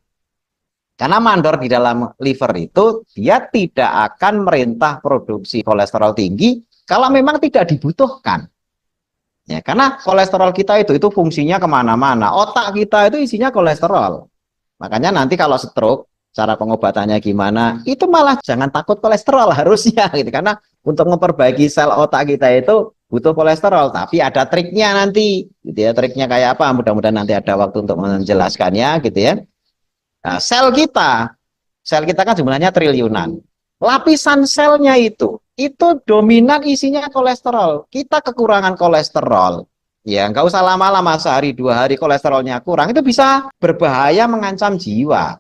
[SPEAKER 1] Karena mandor di dalam liver itu dia tidak akan merintah produksi kolesterol tinggi kalau memang tidak dibutuhkan. Ya, karena kolesterol kita itu fungsinya kemana-mana. Otak kita itu isinya kolesterol. Makanya nanti kalau stroke, cara pengobatannya gimana, itu malah jangan takut kolesterol harusnya, gitu. Karena untuk memperbaiki sel otak kita itu butuh kolesterol, tapi ada triknya nanti, gitu ya. Triknya kayak apa? Mudah-mudahan nanti ada waktu untuk menjelaskannya, gitu ya. Nah, sel kita kan jumlahnya triliunan. Lapisan selnya itu dominan isinya kolesterol. Kita kekurangan kolesterol, ya nggak usah lama-lama, sehari 2 hari kolesterolnya kurang, itu bisa berbahaya mengancam jiwa.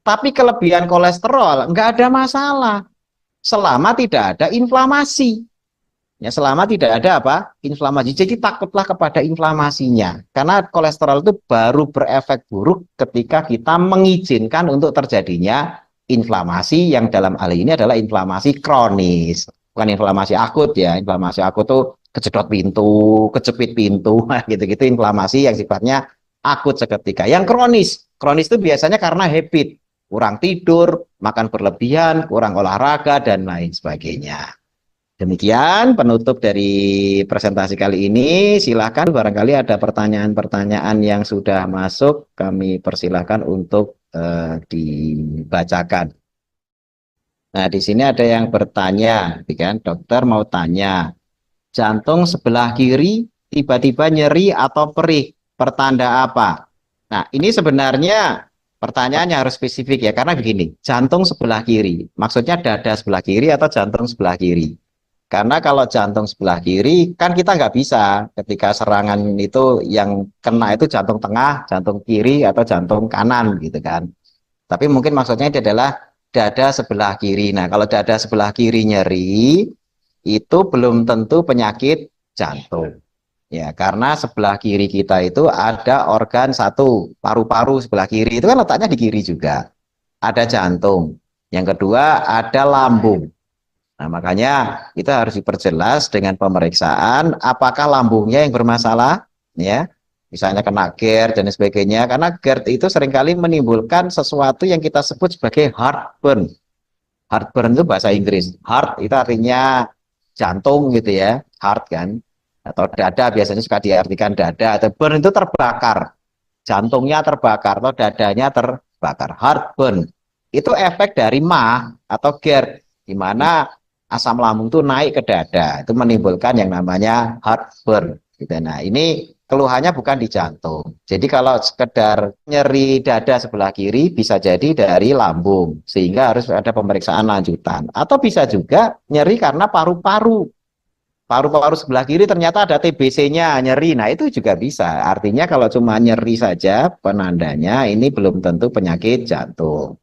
[SPEAKER 1] Tapi kelebihan kolesterol nggak ada masalah selama tidak ada inflamasi. Ya, selama tidak ada apa? Inflamasi. Jadi takutlah kepada inflamasinya. Karena kolesterol itu baru berefek buruk ketika kita mengizinkan untuk terjadinya inflamasi yang dalam hal ini adalah inflamasi kronis. Bukan inflamasi akut ya. Inflamasi akut tuh kejedot pintu, kejepit pintu, gitu-gitu inflamasi yang sifatnya akut seketika. Yang kronis, kronis itu biasanya karena habit, kurang tidur, makan berlebihan, kurang olahraga dan lain sebagainya. Demikian penutup dari presentasi kali ini. Silakan barangkali ada pertanyaan-pertanyaan yang sudah masuk, kami persilahkan untuk dibacakan. Nah, di sini ada yang bertanya, kan? Dokter mau tanya, jantung sebelah kiri tiba-tiba nyeri atau perih, pertanda apa? Nah, ini sebenarnya pertanyaannya harus spesifik ya, karena begini, jantung sebelah kiri, maksudnya dada sebelah kiri atau jantung sebelah kiri? Karena kalau jantung sebelah kiri, kan kita nggak bisa ketika serangan itu yang kena itu jantung tengah, jantung kiri, atau jantung kanan gitu kan. Tapi mungkin maksudnya itu adalah dada sebelah kiri. Nah, kalau dada sebelah kiri nyeri, itu belum tentu penyakit jantung. Ya, karena sebelah kiri kita itu ada organ satu, paru-paru sebelah kiri, itu kan letaknya di kiri juga. Ada jantung. Yang kedua, ada lambung. Nah, makanya kita harus diperjelas dengan pemeriksaan apakah lambungnya yang bermasalah, ya. Misalnya kena GERD dan sebagainya, karena GERD itu seringkali menimbulkan sesuatu yang kita sebut sebagai heartburn. Heartburn itu bahasa Inggris. Heart itu artinya jantung gitu ya, heart kan. Atau dada biasanya suka diartikan dada, atau burn itu terbakar. Jantungnya terbakar atau dadanya terbakar. Heartburn. Itu efek dari MAH atau GERD, di mana asam lambung itu naik ke dada, itu menimbulkan yang namanya heartburn. Gitu. Nah, ini keluhannya bukan di jantung. Jadi kalau sekedar nyeri dada sebelah kiri bisa jadi dari lambung, sehingga harus ada pemeriksaan lanjutan. Atau bisa juga nyeri karena paru-paru. Paru-paru sebelah kiri ternyata ada TBC-nya, nyeri. Nah, itu juga bisa. Artinya kalau cuma nyeri saja penandanya ini belum tentu penyakit jantung.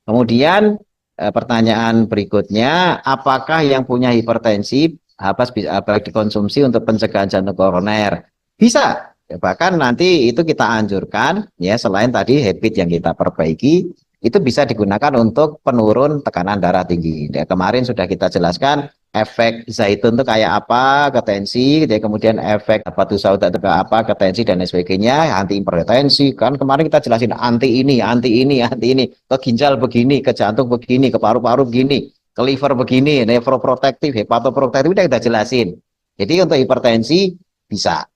[SPEAKER 1] Kemudian pertanyaan berikutnya, apakah yang punya hipertensi habas bisa baik dikonsumsi untuk pencegahan jantung koroner? Bisa, ya, bahkan nanti itu kita anjurkan ya, selain tadi habit yang kita perbaiki, itu bisa digunakan untuk penurun tekanan darah tinggi. Ya, kemarin sudah kita jelaskan efek zaitun itu kayak apa ke tensi, kemudian efek batu sauda itu kayak apa ke tensi dan lain sebagainya, anti hipertensi kan kemarin kita jelasin anti ini, anti ini, anti ini, ke ginjal begini, ke jantung begini, ke paru-paru begini, ke liver begini, nefroprotektif, hepatoprotektif udah kita jelasin. Jadi untuk hipertensi bisa.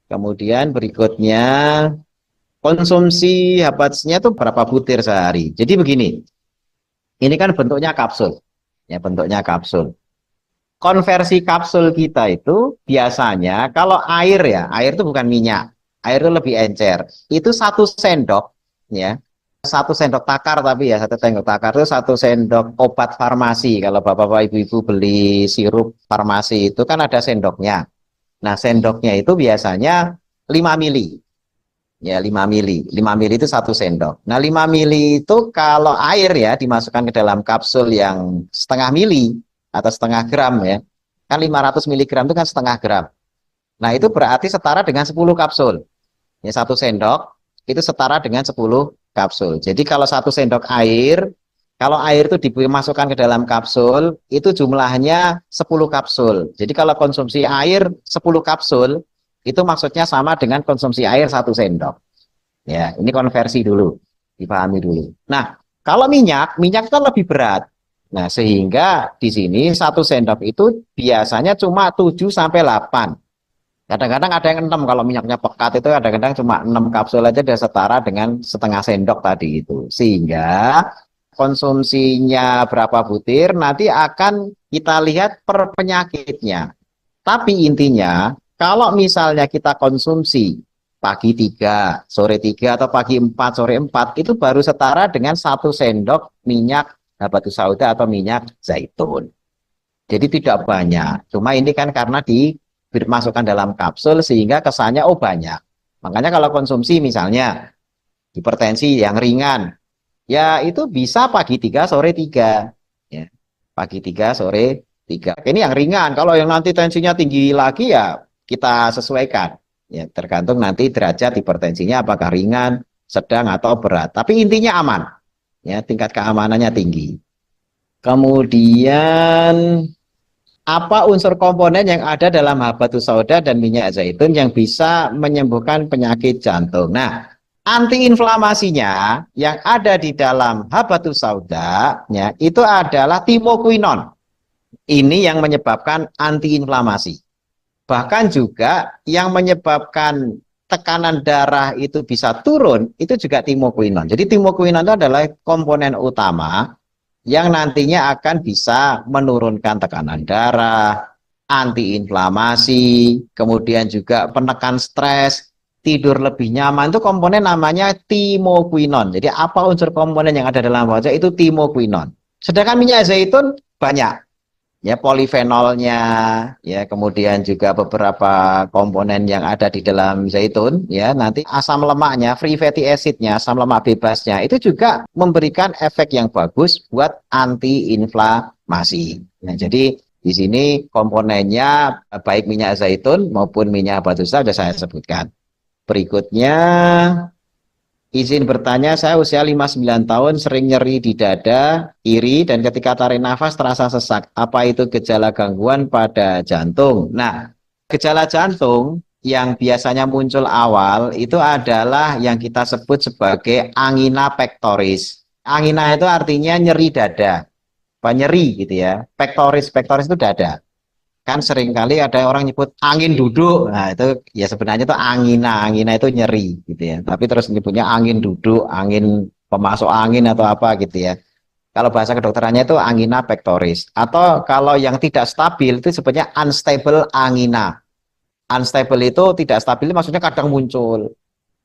[SPEAKER 1] Kemudian berikutnya konsumsi hepatosnya itu berapa butir sehari. Jadi begini, ini kan bentuknya kapsul, ya bentuknya kapsul. Konversi kapsul kita itu biasanya kalau air ya, air itu bukan minyak, air itu lebih encer. Itu 1 sendok, ya, 1 sendok takar tapi ya 1 sendok takar itu 1 sendok obat farmasi. Kalau bapak-bapak ibu-ibu beli sirup farmasi itu kan ada sendoknya. Nah sendoknya itu biasanya 5 mili. Ya 5 mili, 5 mili itu 1 sendok. Nah 5 mili itu kalau air ya dimasukkan ke dalam kapsul yang setengah mili atau setengah gram ya, kan 500 miligram itu kan setengah gram. Nah itu berarti setara dengan 10 kapsul. Ya 1 sendok itu setara dengan 10 kapsul. Jadi kalau 1 sendok air, kalau air itu dimasukkan ke dalam kapsul, itu jumlahnya 10 kapsul. Jadi kalau konsumsi air 10 kapsul, itu maksudnya sama dengan konsumsi air 1 sendok. Ya, ini konversi dulu, dipahami dulu. Nah, kalau minyak, minyak kan lebih berat. Nah, sehingga di sini 1 sendok itu biasanya cuma 7 sampai 8. Kadang-kadang ada yang 6 kalau minyaknya pekat itu kadang-kadang cuma 6 kapsul aja sudah setara dengan setengah sendok tadi itu. Sehingga konsumsinya berapa butir nanti akan kita lihat per penyakitnya. Tapi intinya kalau misalnya kita konsumsi pagi 3, sore 3, atau pagi 4, sore 4, itu baru setara dengan 1 sendok minyak habatus sauda atau minyak zaitun. Jadi tidak banyak. Cuma ini kan karena dimasukkan dalam kapsul sehingga kesannya oh banyak. Makanya kalau konsumsi misalnya hipertensi yang ringan, ya itu bisa pagi 3, sore 3. Ya. Pagi 3, sore 3. Ini yang ringan. Kalau yang nanti tensinya tinggi lagi ya kita sesuaikan. Ya, tergantung nanti derajat hipertensinya apakah ringan, sedang atau berat. Tapi intinya aman. Ya, tingkat keamanannya tinggi. Kemudian apa unsur komponen yang ada dalam habatus sauda dan minyak zaitun yang bisa menyembuhkan penyakit jantung? Nah, antiinflamasinya yang ada di dalam habatus sauda ya, itu adalah timokuinon. Ini yang menyebabkan antiinflamasi. Bahkan juga yang menyebabkan tekanan darah itu bisa turun, itu juga timokuinon. Jadi timokuinon itu adalah komponen utama yang nantinya akan bisa menurunkan tekanan darah, antiinflamasi, kemudian juga penekan stres, tidur lebih nyaman. Itu komponen namanya timokuinon. Jadi apa unsur komponen yang ada dalam wajah itu timokuinon. Sedangkan minyak zaitun banyak. Ya, polifenolnya, ya, kemudian juga beberapa komponen yang ada di dalam zaitun, ya, nanti asam lemaknya, free fatty acidnya, asam lemak bebasnya, itu juga memberikan efek yang bagus buat anti-inflamasi. Nah, jadi di sini komponennya baik minyak zaitun maupun minyak batu sudah saya sebutkan. Berikutnya, izin bertanya, saya usia 59 tahun, sering nyeri di dada kiri dan ketika tarik nafas terasa sesak. Apa itu gejala gangguan pada jantung? Nah, gejala jantung yang biasanya muncul awal itu adalah yang kita sebut sebagai angina pectoris. Angina itu artinya nyeri dada, apa nyeri gitu ya. Pectoris, pectoris itu dada. Kan seringkali ada orang nyebut angin duduk, nah itu ya sebenarnya itu angina, angina itu nyeri gitu ya, tapi terus nyebutnya angin duduk, angin pemasuk angin atau apa gitu ya. Kalau bahasa kedokterannya itu angina pectoris, atau kalau yang tidak stabil itu sebenarnya unstable angina. Unstable itu tidak stabil, maksudnya kadang muncul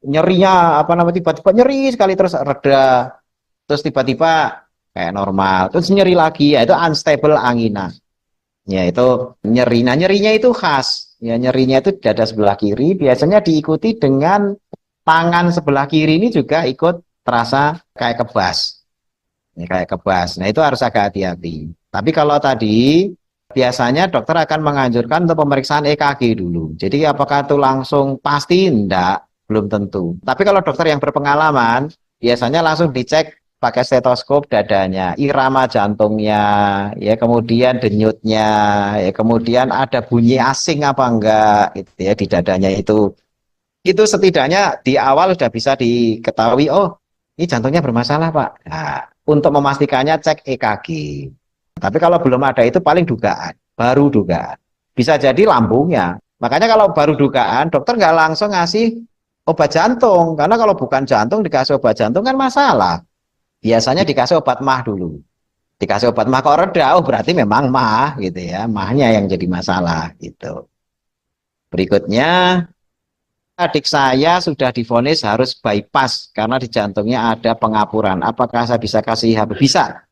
[SPEAKER 1] nyerinya apa namanya tiba-tiba nyeri sekali terus reda, terus tiba-tiba kayak normal, terus nyeri lagi, ya itu unstable angina. Ya itu nyeri. Nah nyerinya itu khas. Ya nyerinya itu dada sebelah kiri. Biasanya diikuti dengan tangan sebelah kiri ini juga ikut terasa kayak kebas. Ya, kayak kebas. Nah itu harus agak hati-hati. Tapi kalau tadi biasanya dokter akan menganjurkan untuk pemeriksaan EKG dulu. Jadi apakah itu langsung pasti? Enggak, belum tentu. Tapi kalau dokter yang berpengalaman biasanya langsung dicek pakai stetoskop dadanya, irama jantungnya, ya kemudian denyutnya, ya kemudian ada bunyi asing apa enggak, gitu ya di dadanya itu. Itu setidaknya di awal sudah bisa diketahui, oh ini jantungnya bermasalah Pak. Nah, untuk memastikannya cek EKG. Tapi kalau belum ada itu paling dugaan, baru dugaan. Bisa jadi lambungnya. Makanya kalau baru dugaan, dokter nggak langsung ngasih obat jantung, karena kalau bukan jantung dikasih obat jantung kan masalah. Biasanya dikasih obat mah dulu. Dikasih obat mah kok reda, oh berarti memang mah gitu ya. Mahnya yang jadi masalah gitu. Berikutnya, adik saya sudah divonis harus bypass karena di jantungnya ada pengapuran. Apakah saya bisa kasih HB? Bisa.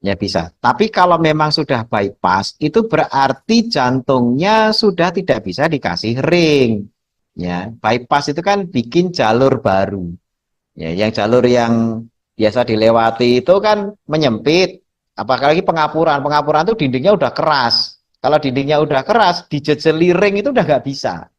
[SPEAKER 1] Ya bisa. Tapi kalau memang sudah bypass, itu berarti jantungnya sudah tidak bisa dikasih ring. Ya, bypass itu kan bikin jalur baru. Ya, yang jalur yang biasa dilewati itu kan menyempit. Apalagi pengapuran. Pengapuran itu dindingnya udah keras. Kalau dindingnya udah keras, dijejeli ring itu udah nggak bisa.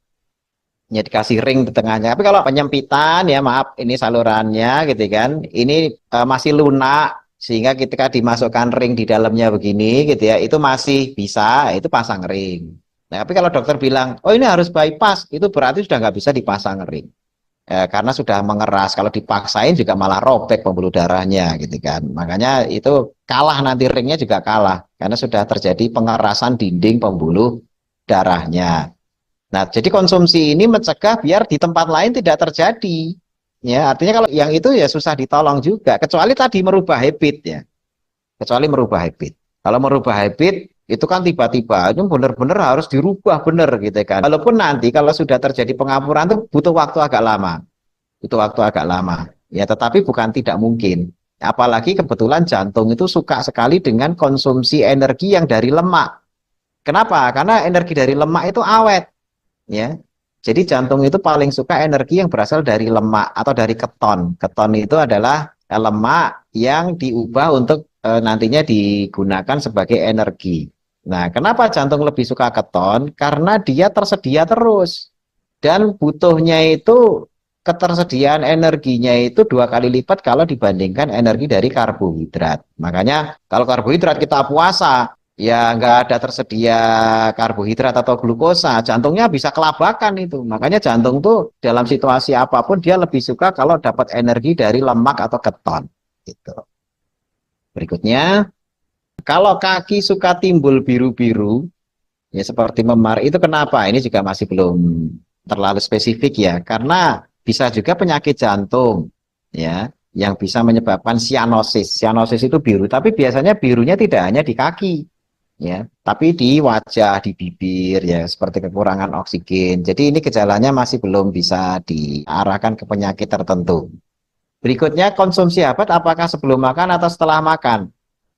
[SPEAKER 1] Ya dikasih ring di tengahnya. Tapi kalau penyempitan ya maaf ini salurannya gitu kan. Ini masih lunak sehingga ketika dimasukkan ring di dalamnya begini gitu ya, itu masih bisa itu pasang ring. Nah, tapi kalau dokter bilang, "Oh, ini harus bypass." Itu berarti sudah nggak bisa dipasang ring. Karena sudah mengeras, kalau dipaksain juga malah robek pembuluh darahnya gitu kan. Makanya itu kalah, nanti ringnya juga kalah karena sudah terjadi pengerasan dinding pembuluh darahnya. Nah, jadi konsumsi ini mencegah biar di tempat lain tidak terjadi. Ya, artinya kalau yang itu ya susah ditolong juga, kecuali tadi merubah habit ya. Kecuali merubah habit. Kalau merubah habit itu kan tiba-tiba itu benar-benar harus dirubah benar gitu kan. Walaupun nanti kalau sudah terjadi pengapuran itu butuh waktu agak lama. Butuh waktu agak lama. Ya, tetapi bukan tidak mungkin. Apalagi kebetulan jantung itu suka sekali dengan konsumsi energi yang dari lemak. Kenapa? Karena energi dari lemak itu awet. Ya, jadi jantung itu paling suka energi yang berasal dari lemak atau dari keton. Keton itu adalah lemak yang diubah untuk nantinya digunakan sebagai energi. Nah, kenapa jantung lebih suka keton? Karena dia tersedia terus. Dan butuhnya itu ketersediaan energinya itu 2 kali lipat kalau dibandingkan energi dari karbohidrat. Makanya kalau karbohidrat kita puasa, ya nggak ada tersedia karbohidrat atau glukosa, jantungnya bisa kelabakan itu. Makanya jantung tuh dalam situasi apapun dia lebih suka kalau dapat energi dari lemak atau keton. Gitu. Berikutnya, kalau kaki suka timbul biru-biru, ya seperti memar, itu kenapa? Ini juga masih belum terlalu spesifik ya, karena bisa juga penyakit jantung, ya, yang bisa menyebabkan sianosis. Sianosis itu biru, tapi biasanya birunya tidak hanya di kaki, ya, tapi di wajah, di bibir, ya, seperti kekurangan oksigen. Jadi ini gejalanya masih belum bisa diarahkan ke penyakit tertentu. Berikutnya, konsumsi hebat apakah sebelum makan atau setelah makan?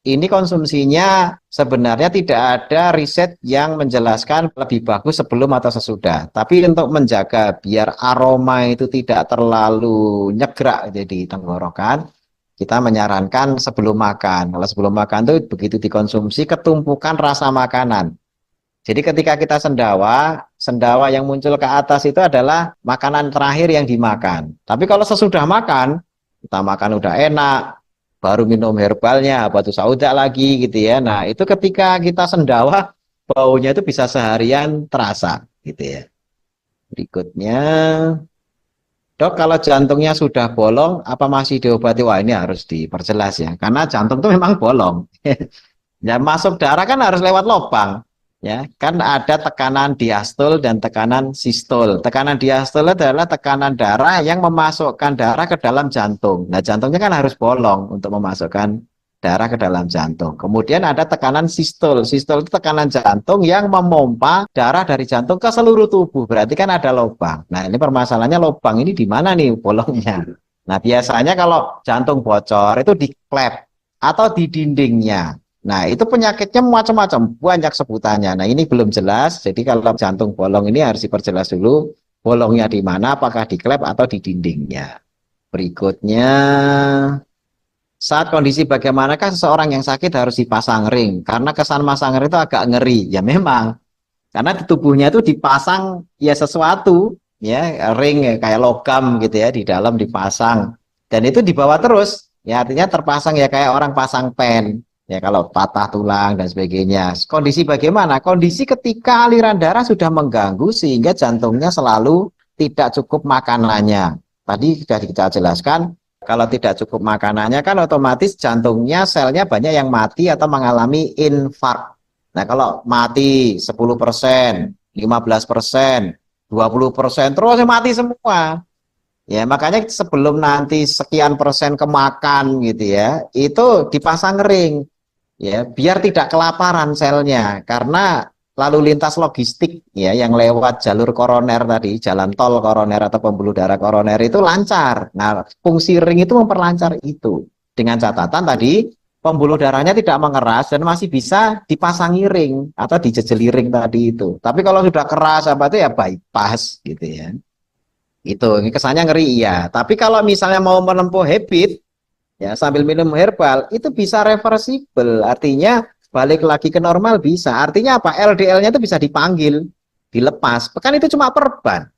[SPEAKER 1] Ini konsumsinya sebenarnya tidak ada riset yang menjelaskan lebih bagus sebelum atau sesudah. Tapi untuk menjaga biar aroma itu tidak terlalu nyegrak jadi tenggorokan, kita menyarankan sebelum makan. Kalau sebelum makan itu begitu dikonsumsi ketumpukan rasa makanan. Jadi ketika kita sendawa, sendawa yang muncul ke atas itu adalah makanan terakhir yang dimakan. Tapi kalau sesudah makan, kita makan udah enak, baru minum herbalnya, batu sauda lagi gitu ya. Nah, itu ketika kita sendawa, baunya itu bisa seharian terasa gitu ya. Berikutnya, dok, kalau jantungnya sudah bolong, apa masih diobati? Wah, ini harus diperjelas ya, karena jantung itu memang bolong. Ya, masuk darah kan harus lewat lubang. Ya, kan ada tekanan diastol dan tekanan sistol. Tekanan diastol adalah tekanan darah yang memasukkan darah ke dalam jantung. Nah, jantungnya kan harus bolong untuk memasukkan darah ke dalam jantung. Kemudian ada tekanan sistol. Sistol itu tekanan jantung yang memompa darah dari jantung ke seluruh tubuh. Berarti kan ada lubang. Nah, ini permasalahannya lubang ini di mana nih bolongnya? Nah, biasanya kalau jantung bocor itu di klep atau di dindingnya. Nah, itu penyakitnya macam-macam, banyak sebutannya. Nah, ini belum jelas. Jadi kalau jantung bolong ini harus diperjelas dulu, bolongnya di mana, apakah di klep atau di dindingnya. Berikutnya, saat kondisi bagaimanakah seseorang yang sakit harus dipasang ring? Karena kesan masang ring itu agak ngeri. Ya memang, karena di tubuhnya itu dipasang ya sesuatu, ya ring ya, kayak logam gitu ya, di dalam dipasang. Dan itu dibawa terus, ya artinya terpasang ya kayak orang pasang pen. Ya kalau patah tulang dan sebagainya. Kondisi bagaimana? Kondisi ketika aliran darah sudah mengganggu sehingga jantungnya selalu tidak cukup makanannya. Tadi sudah kita jelaskan, kalau tidak cukup makanannya kan otomatis jantungnya selnya banyak yang mati atau mengalami infark. Nah kalau mati 10%, 15%, 20%, terus mati semua. Ya, makanya sebelum nanti sekian persen kemakan gitu ya, itu dipasang ring. Ya, biar tidak kelaparan selnya karena lalu lintas logistik ya yang lewat jalur koroner tadi, jalan tol koroner atau pembuluh darah koroner itu lancar. Nah, fungsi ring itu memperlancar itu. Dengan catatan tadi pembuluh darahnya tidak mengeras dan masih bisa dipasangi ring atau dijejeli ring tadi itu. Tapi kalau sudah keras apa itu ya bypass gitu ya. Itu ini kesannya ngeri iya. Tapi kalau misalnya mau menempuh habit ya sambil minum herbal itu bisa reversible, artinya balik lagi ke normal bisa. Artinya apa? LDL-nya itu bisa dipanggil, dilepas. Kan itu cuma perban.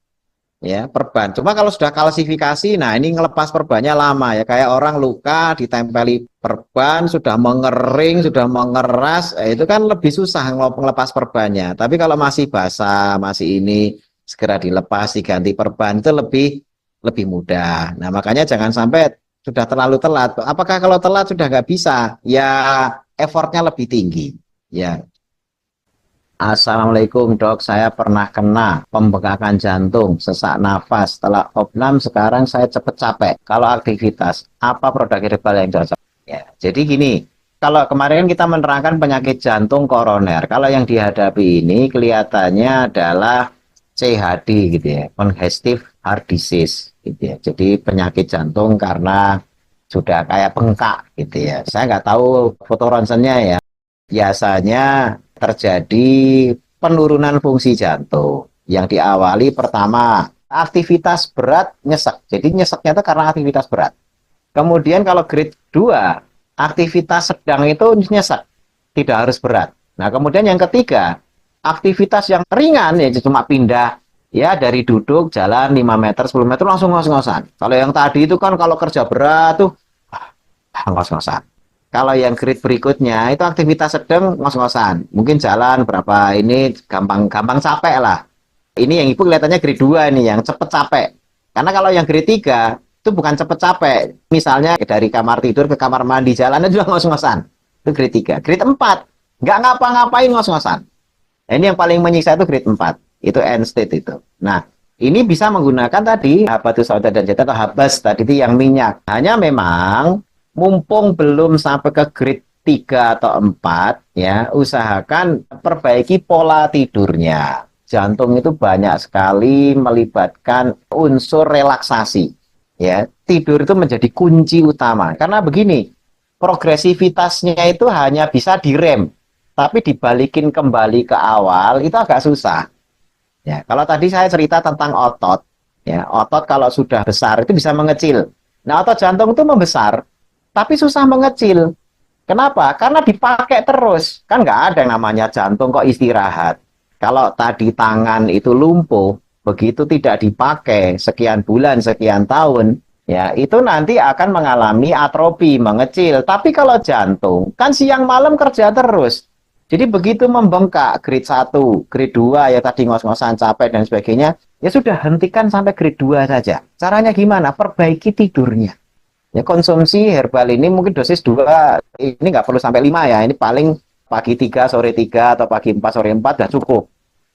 [SPEAKER 1] Ya, perban. Cuma kalau sudah kalsifikasi, nah ini ngelepas perbannya lama ya. Kayak orang luka ditempeli perban, sudah mengering, sudah mengeras, itu kan lebih susah ngelepas perbannya. Tapi kalau masih basah, masih ini segera dilepas, diganti perban itu lebih mudah. Nah, makanya jangan sampai sudah terlalu telat. Apakah kalau telat sudah nggak bisa? Ya, effortnya lebih tinggi. Ya, Assalamualaikum dok, saya pernah kena pembengkakan jantung, sesak nafas. Setelah opnam sekarang saya cepat capek. Kalau aktivitas, apa produk herbal yang cocok? Ya, jadi gini, kalau kemarin kan kita menerangkan penyakit jantung koroner. Kalau yang dihadapi ini kelihatannya adalah CHD gitu ya, congestive heart disease gitu ya. Jadi penyakit jantung karena sudah kayak bengkak gitu ya. Saya nggak tahu foto ronsennya ya. Biasanya terjadi penurunan fungsi jantung yang diawali pertama aktivitas berat nyesek. Jadi nyeseknya itu karena aktivitas berat. Kemudian kalau grade 2 aktivitas sedang itu nyesek, tidak harus berat. Nah, kemudian yang ketiga, aktivitas yang ringan ya cuma pindah ya dari duduk jalan 5 meter 10 meter langsung ngos-ngosan. Kalau yang tadi itu kan kalau kerja berat tuh ngos-ngosan. Kalau yang grade berikutnya itu aktivitas sedang ngos-ngosan. Mungkin jalan berapa ini gampang capek lah. Ini yang ibu kelihatannya grade 2 nih yang cepet capek. Karena kalau yang grade 3 itu bukan cepet capek. Misalnya dari kamar tidur ke kamar mandi jalannya juga ngos-ngosan. Itu grade 3. Grade 4 nggak ngapa-ngapain ngos-ngosan. Nah, ini yang paling menyiksa itu grade 4. Itu end state itu. Nah, ini bisa menggunakan tadi habatus sauda dan jeta atau habas tadi itu yang minyak. Hanya memang mumpung belum sampai ke grade 3 atau 4 ya, usahakan perbaiki pola tidurnya. Jantung itu banyak sekali melibatkan unsur relaksasi. Ya, tidur itu menjadi kunci utama. Karena begini, progresivitasnya itu hanya bisa direm, tapi dibalikin kembali ke awal itu agak susah. Ya, kalau tadi saya cerita tentang otot, ya, otot kalau sudah besar itu bisa mengecil. Nah, otot jantung itu membesar, tapi susah mengecil. Kenapa? Karena dipakai terus. Kan nggak ada yang namanya jantung kok istirahat. Kalau tadi tangan itu lumpuh, begitu tidak dipakai sekian bulan, sekian tahun, ya itu nanti akan mengalami atrofi, mengecil. Tapi kalau jantung, kan siang malam kerja terus. Jadi begitu membengkak grade 1, grade 2 ya tadi ngos-ngosan capek dan sebagainya, ya sudah hentikan sampai grade 2 saja. Caranya gimana? Perbaiki tidurnya. Ya konsumsi herbal ini mungkin dosis 2, ini nggak perlu sampai 5 ya. Ini paling pagi 3, sore 3, atau pagi 4, sore 4 sudah cukup.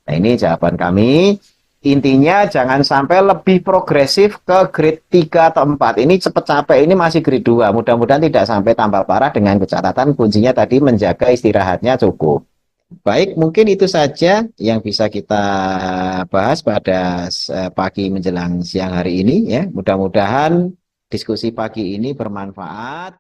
[SPEAKER 1] Nah ini jawaban kami. Intinya jangan sampai lebih progresif ke grade 3 atau 4. Ini cepat capek, ini masih grade 2. Mudah-mudahan tidak sampai tambah parah dengan catatan kuncinya tadi menjaga istirahatnya cukup. Baik, mungkin itu saja yang bisa kita bahas pada pagi menjelang siang hari ini ya. Mudah-mudahan diskusi pagi ini bermanfaat.